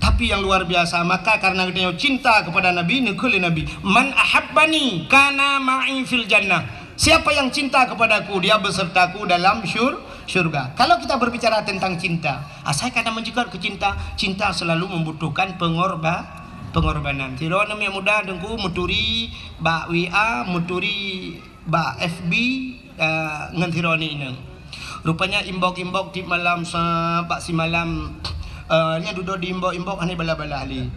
Tapi yang luar biasa, maka karena dia cinta kepada Nabi, nekul Nabi, man ahabbani kana ma'i fil jannah. Siapa yang cinta kepadaku, dia besertaku dalam syurga. Kalau kita berbicara tentang cinta, saya kadang menjadi kecinta, cinta selalu membutuhkan pengorbanan. Tiro nama yang muda dengku muturi ba WA, muturi ba FB ngan tiro ni inang. Rupanya imbok di malam pak si malam nya duduk di imbok ane bala-bala ali.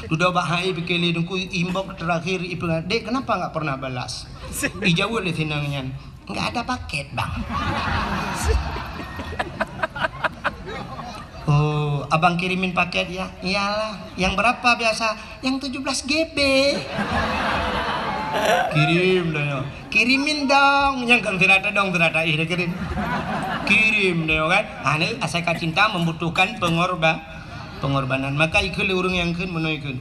Duduk ba hai pikir dengku imbok terakhir ipa dek kenapa enggak pernah balas? Ijawul le tinangnya. Enggak ada paket, Bang. Oh, abang kirimin paket ya? Iyalah. Yang berapa biasa? Yang 17 GB. Kirim dong. Kirimin dong. Yang kan tidak dong, tidak kirim. Kirim dong kan. Ane asal cinta membutuhkan pengorbanan. Maka ikut urung yang kun menuikun.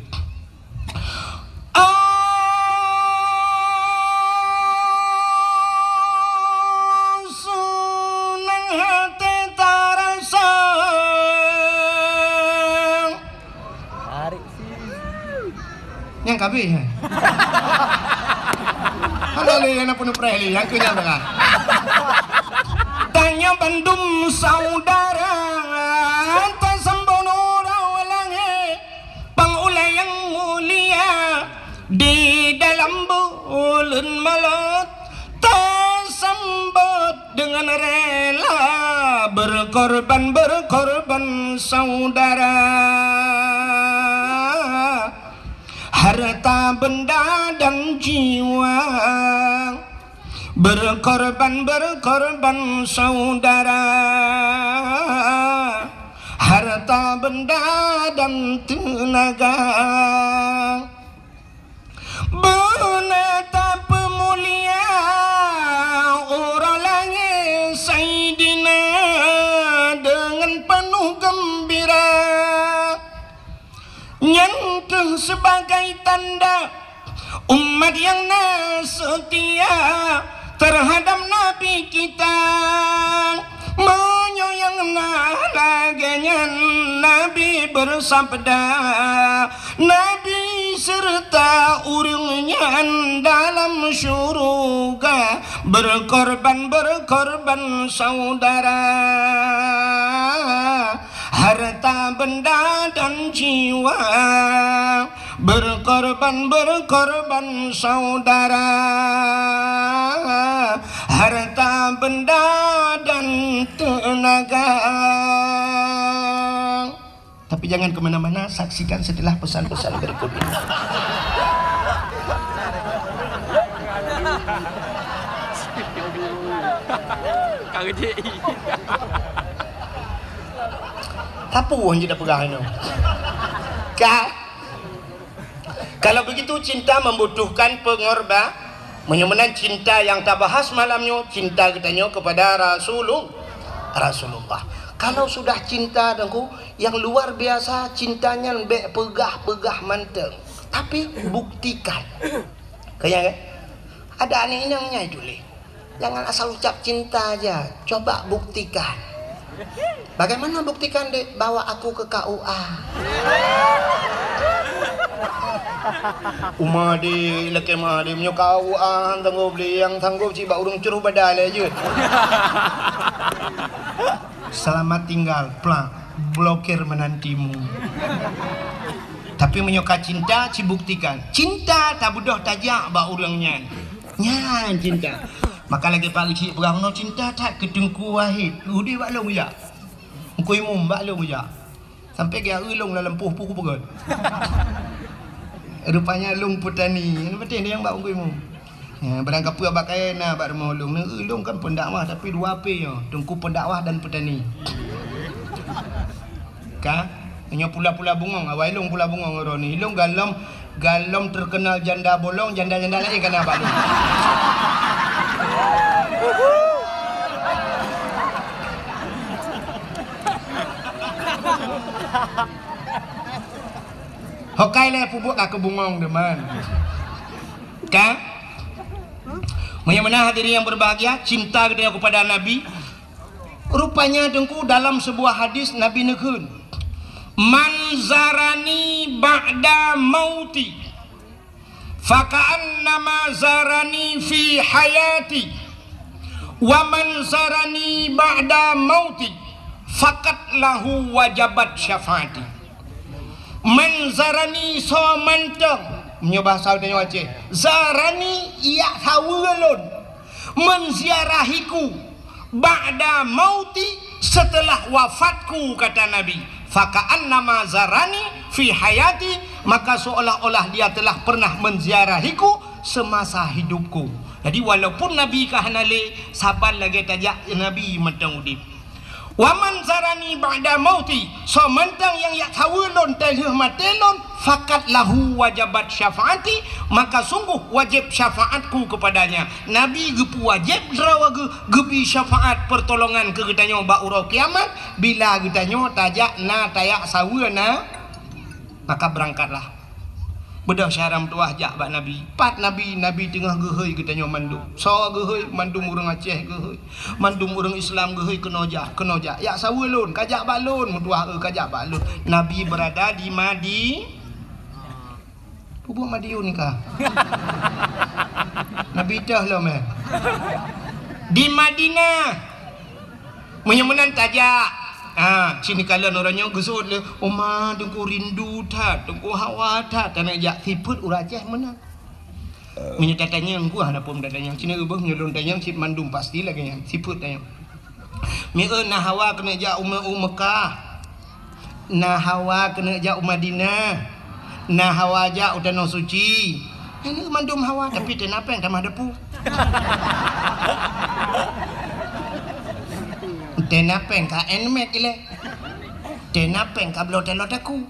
Yang kabeh. Halo le yang penuh preli yang kenyal dengan. Tanya bandum saudara tasambono rawalange pangulay yang mulia di dalam bulan malam tasambut dengan rela berkorban saudara. Harta benda dan jiwa berkorban saudara. Harta benda dan tenaga benetapa mulia orang langit Sayyidina dengan penuh gembira. Nyantuh sebagai tanda umat yang setia terhadap Nabi kita, menyoyang laganya Nabi bersabda, Nabi serta urungnya dalam syurga berkorban saudara. Harta benda dan jiwa berkorban saudara. Harta benda dan tenaga. Tapi jangan kemana-mana, saksikan setelah pesan-pesan berikut ini. Tapu yang tidak pegang itu. Kalau begitu cinta membutuhkan pengorban. Menyemenan cinta yang tak bahas malamnya, cinta katanya kepada Rasulullah. Kalau sudah cinta dengku yang luar biasa, cintanya lebih pegah manteng. Tapi buktikan. Kayak ada aneh-anehnya itu le. Jangan asal ucap cinta aja, coba buktikan. Bagaimana buktikan dek? Bawa aku ke KUA. Umadi laki madi menyo KUA tanggup beli yang tanggup ciba urung curuh badal aja. Selamat tinggal, plak blokir menantimu. Tapi menyoka cinta, cibuktikan. Cinta tak budoh tajak ba urangnya. Nyan cinta. Maka lagi Pak Uci perang no cinta tak ketengku wahid. Udi bak long ya. Engko imum bak long ya. Sampai dia ulung dalam puh-puh pegot. Rupanya long putani. Ini betul dia yang bak engko imum. Ya, barang kapu abak kaena bak rumah ulung. Ulung kan pendakwah tapi dua P yo. Tungku pendakwah dan petani. Ka? Hanya pula-pula bungong, awal ilung pula bungong orang ni. Ilung galom terkenal janda bolong, janda-janda lain kena abak lu. Hokai le pupuk aku bungong deman. Kan? Bagaimana hadirin yang berbahagia, cinta kita kepada Nabi. Rupanya dengku dalam sebuah hadis Nabi negun, man zarani ba'da mauti faka'annama zarani fi hayati wa man zarani ba'da mauti fakat lahu wajabat syafaati. Man zarani so manteng menyoba saudanya Aceh. Zarani ia hawalun menziarahiku ba'da mauti setelah wafatku, kata Nabi. Faka'annama zarani fi hayati, maka seolah-olah dia telah pernah menziarahiku semasa hidupku. Jadi walaupun Nabi kahanale sabar lagi tajak Nabi mentang udip. Waman zarani ba'da mauti, so mentang yang yak hawalun telih matelon fakat lahu wajabat syafaati, maka sungguh wajib syafaatku kepadanya. Nabi gepu wajib drawa gebi syafaat pertolongan ke getanyo ba urau kiamat bila getanyo tajak na tayak sawuna, maka berangkatlah. Bedah syaram tuah jak bak Nabi. Pat Nabi tengah gehoi getanyo mandum. So gehoi mandum urang Aceh gehoi. Mandum urang Islam gehoi kenojak. Ya sawulun kajak balun mutuah kajak balun. Nabi berada di Pubu Madiun nikah. Nabi dah lah meh. Di Madinah. Menyemenan tajak. Sini kalian orangnya gesut le. Oma dengku rindu tat, dengku hawa tat. Tanah jak siput uraceh mana. Menyetatanya engku ada pun datanya. Sini ubah menyelon tanya sip mandum pasti lagi yang siput tanya. Mie na hawa kena jak Mekah. Na hawa kena jak Madinah. Na hawa jak tanah suci. Ini mandum hawa tapi kenapa yang tamah depu? Tenapeng ka enmet ile. Tenapeng ka blot-lot aku.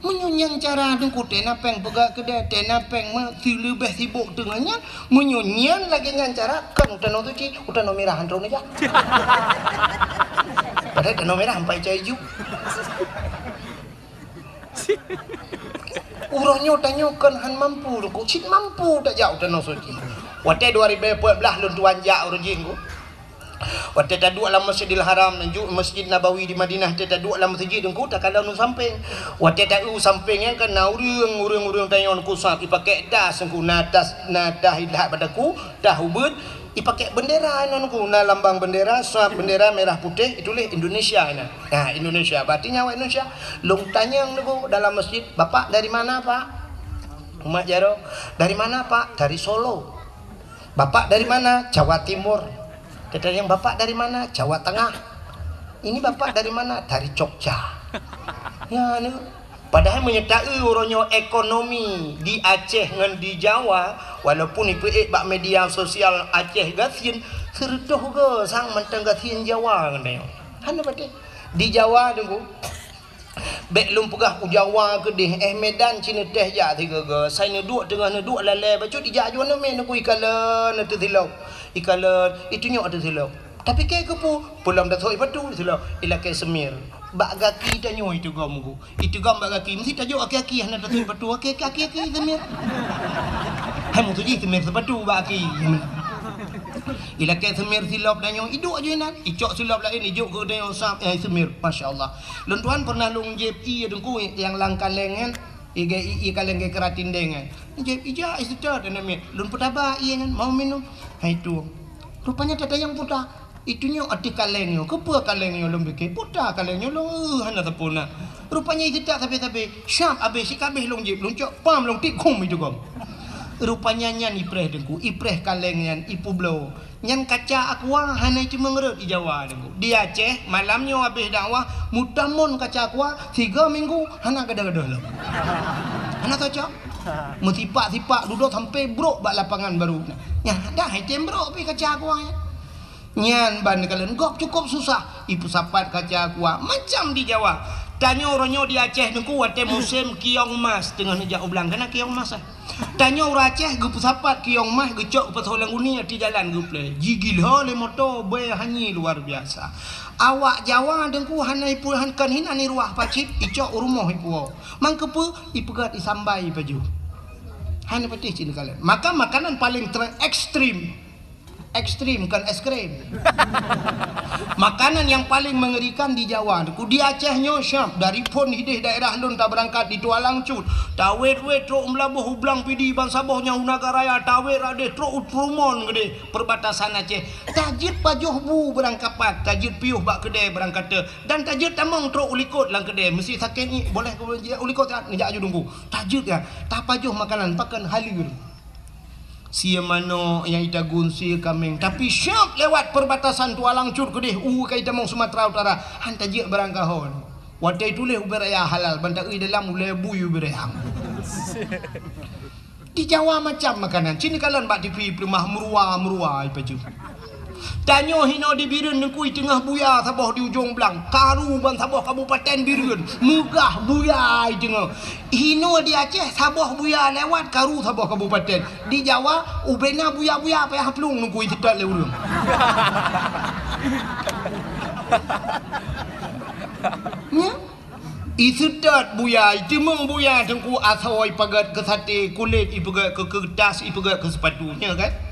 Menyunyang cara dengku tenapeng pegak kedai tenapeng mah lebih sibuk dengannya menyunyian lagi dengan cara kan utano suci utano merah handro aja. Padahal utano merah sampai hijau. Urangnya tanyakan han mampu dengku cit mampu tak jauh utano suci. Wate 2014 lun tuan jak urang jinggu. Waktu tak dua dalam Masjidil Haram dan Masjid Nabawi di Madinah, tak dua dalam masjid dengku tak kalau nu samping. Waktu tak sampingnya kan urang tanya aku sah dipakai das engku natas nadah ilah padaku dah ubud dipakai bendera nonku na lambang bendera sah bendera merah putih itulah Indonesia ini. Nah Indonesia berarti nyawa Indonesia. Long tanya engku dalam masjid, bapak dari mana pak? Umat Jaro. Dari mana pak? Dari Solo. Bapak dari mana? Jawa Timur. Kata yang bapak dari mana? Jawa Tengah. Ini bapak dari mana? Dari Jogja. Ya, ni. Padahal menyertai orangnya ekonomi di Aceh dengan di Jawa, walaupun itu bak media sosial Aceh gasin serdoh ke sang mentang gasin Jawa katanya. Hana bade di Jawa tunggu. Bek lum pegah ku Jawa ke deh Medan Cina teh ja tiga ke. Saya duduk tengah duduk lalai bacu di jajuan men aku ikalan tu silau. Ikalan itunya ada silau. Tapi kayak kepu pulang dah soi padu silau. Ila kayak semir. Bak gaki tanyo itu gamku. Itu gam bak gaki mesti tajuk aki-aki hana dah soi padu aki-aki semir. Hai mu tu ji semir sepadu bak aki. Ila kayak semir silap tanyo iduk aja nan. Icok silap lain ijuk ke tanyo sam semir. Masya-Allah. Lun tuan pernah lung JP dengku yang langkan lengan i kaleng ke keratin dengan. Jep ija istirahat dan namanya. Lun petaba iya kan mau minum. Hai tu. Rupanya tata yang puta. Itunya ati kalengnya. Kepa kalengnya lum bikin puta kalengnya lung hana tapuna. Rupanya istirahat sampai syam habis si kabeh lung jep lung cok pam lung tikum itu gom. Rupanya nyan ipreh dengku, ipreh kaleng nyan ipu blow. Nyan kaca aqua hana cuma ngerut di Jawa dengku. Di Aceh malamnya habis dakwah mutamun kaca aqua 3 minggu hana gada-gada lah. Hana kaca. Mutipak-tipak duduk sampai brok bak lapangan baru. Nyah dah item brok pi kaca aqua nya. Nyan ban kalian gop cukup susah. Ipu sapat kaca aqua macam di Jawa. Tanya orangnya di Aceh dengku wate musim kiong mas tengah nejak ublang kena kiong mas ah. Tanya orang Aceh gup sapat kiong mas gecok petolang uni di jalan gup le. Gigil le motor be hanyi luar biasa. Awak Jawa dengku hanai pu hankan hin ani ruah pacit icok rumah ipu. Mang kepu ipegat isambai baju. Hanya petih cina kalian. Maka makanan paling ekstrim bukan es krim. Makanan yang paling mengerikan di Jawa. Di Acehnya syap dari pun hidih daerah lun tak berangkat di Tualang Cut. Tawet wet truk melabuh hublang pidi ban sabohnya Unaga Raya tawet ade truk utrumon gede perbatasan Aceh. Tajir pajuh bu berangkapat, tajir piuh bak kedai berangkat te. Dan tajir tamong truk ulikot lang kedai. Mesti sakit ni boleh ulikot tak ni aju tunggu. Tajir ya, tak pajuh makanan pakan halir. Sia mano yang ita gunsi kameng tapi syap lewat perbatasan Tualang Cut kedih kai tamong Sumatera Utara hanta je berangkahon wadai tuleh uberaya halal bantai dalam uleh buyu bereham di Jawa macam makanan sini kalian bak TV rumah merua ipaju tanyo hino di Birun nekui tengah buya saboh di ujung belang karu ban saboh kabupaten Birun mugah buya tengah hino di Aceh saboh buya lewat karu saboh kabupaten di Jawa ubena buya-buya payah pelung nekui sedap le urang nya isedat buya temeng buya tengku asoi pagat ke sate kulit ipagat ke kertas ipagat ke sepatunya kan.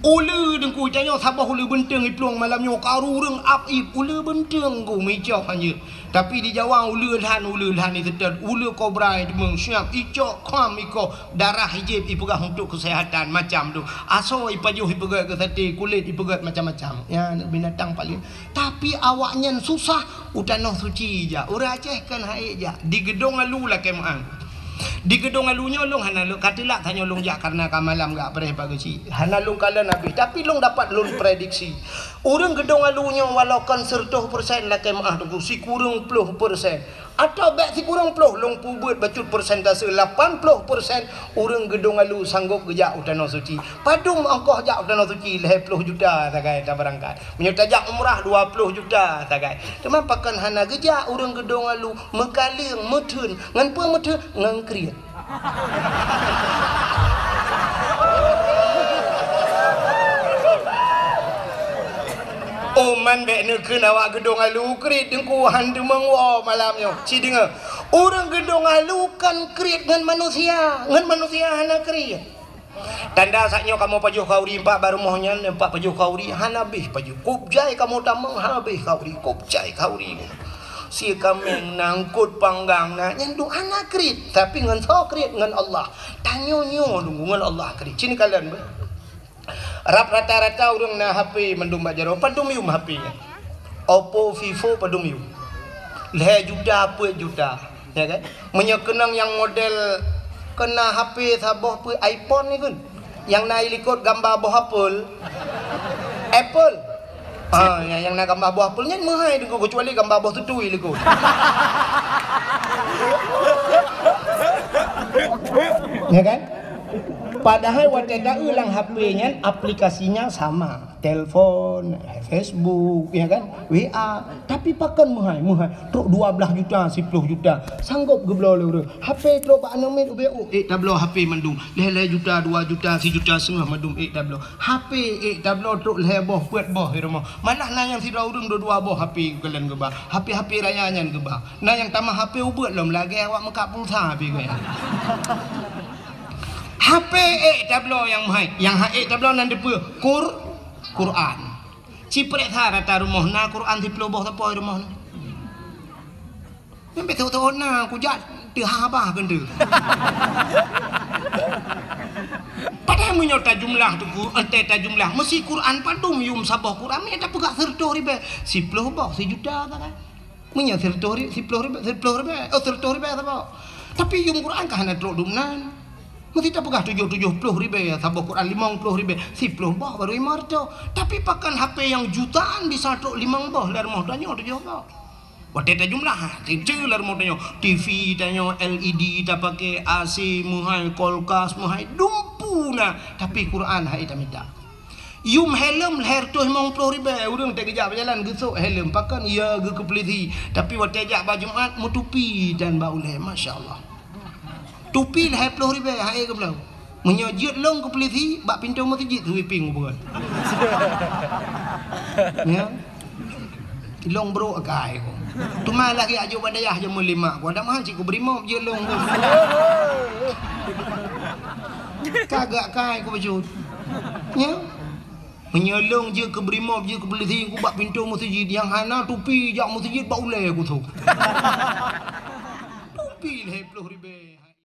Ulu dengku janyo sabah ulu benteng iplong malamnya karu reng ap-ip ulu benteng ku micok hanya. Tapi di Jawa ulu lhan itu sedap ulu kobra demeng syap icok kham iko darah hijab ipegah untuk kesehatan macam tu. Aso ipajuh ipegah ke sate kulit ipegah macam-macam. Ya binatang paling. Tapi awaknya susah utanoh suci ja. Ura Aceh kan haik ja. Di gedung alu lah kemang. Di gedung alunya long hana long katilak tanya long jak karena kamalam gak pernah pagi hana long kalian habis tapi long dapat long prediksi orang gedung alunya walau kan 100% lah kemah tu si kurang 10% atau baik si kurang 10 long pubut bacut persentase 80% orang gedung alu sanggup gejak utana suci padum angkoh jak utana suci 10 juta tagai tak berangkat menyertajak umrah 20 juta tagai teman pakan hana gejak orang gedung alu mekaling metun ngan puang metun ngan kriat man bek nekeun awak gedung alu krit dengku hantu mengwo malamnya si dengar orang gedung alu kan krit ngan manusia hana krit tanda saknya kamu pajuh kauri empat baru mohnya empat pajuh kauri hana bih pajuh kupjai kamu tamang habis kauri kupjai kauri si kami nangkut panggang na nyendu anak krit tapi ngan so krit ngan Allah tanyo nyo ngan Allah krit cini kalian be rap rata-rata orang na HP mendum bajaro padum yum HP nya Oppo Vivo padum yum le juta apa juta ya kan menyekenang yang model kena HP saboh pe iPhone ni kan yang naik likut gambar buah Apple yang nak gambar buah Apple nya mahal dengan kecuali gambar buah tutui likut ya kan. Padahal wateda ulang HP-nya aplikasinya sama, telepon, Facebook, ya kan, WA, tapi pakan muhai, truk 12 juta, 10 juta, sanggup geblo le HP truk pak anomet UBU, tablo HP mendung, leh juta, 2 juta, 1,5 juta mendung, tablo, HP, tablo truk leh boh, buat boh, rumah, malah na yang tidak urung 2 boh HP kalian gebah, HP rayanya gebah, na yang tambah HP ubuat lom lagi awak mekak pulsa HP gue. HP tablo yang mahal yang tablo nan depe Quran cipret rata rumah na Quran di peloboh tapoi rumah na membe tahu na ku jak teu habah kan teu padahal menyota jumlah tu ta jumlah mesti Quran padum yum sabah Quran me dapat gak 30 ribu 10 boh 1 juta kan menya 10 ribu 10 ribu 10 ribu tapi yum Quran kah na trok dumnan mesti tak pegah 70 ribu ya sabah Quran 50 ribu 10 bah baru imarto tapi pakan HP yang jutaan bisa truk 5 bah lar mau tanya 7 bah wateta jumlah kecil lar mau tanya TV tanya LED tak pakai AC muhai kulkas muhai dumpuna tapi Quran hai tak minta yum helm leher tu 50 ribu urang tak kejap berjalan gesuk helm pakan ya ge kepeliti tapi watejak baju Jumaat mutupi dan bauleh masya-Allah tupi lah 10 ribu hai ke belau menyajut long ke peliti bak pintu masjid tu ping bukan ya long bro agai tu malah ke ajo badayah je 5 gua dah mahal cik ku berimo je long boleh. Kagak kai ku baju. Ya. Menyelong je ke Brimob je ke Belisi ku bak pintu masjid yang hana tupi jak masjid bau le ku tu. Tupi le 10,000.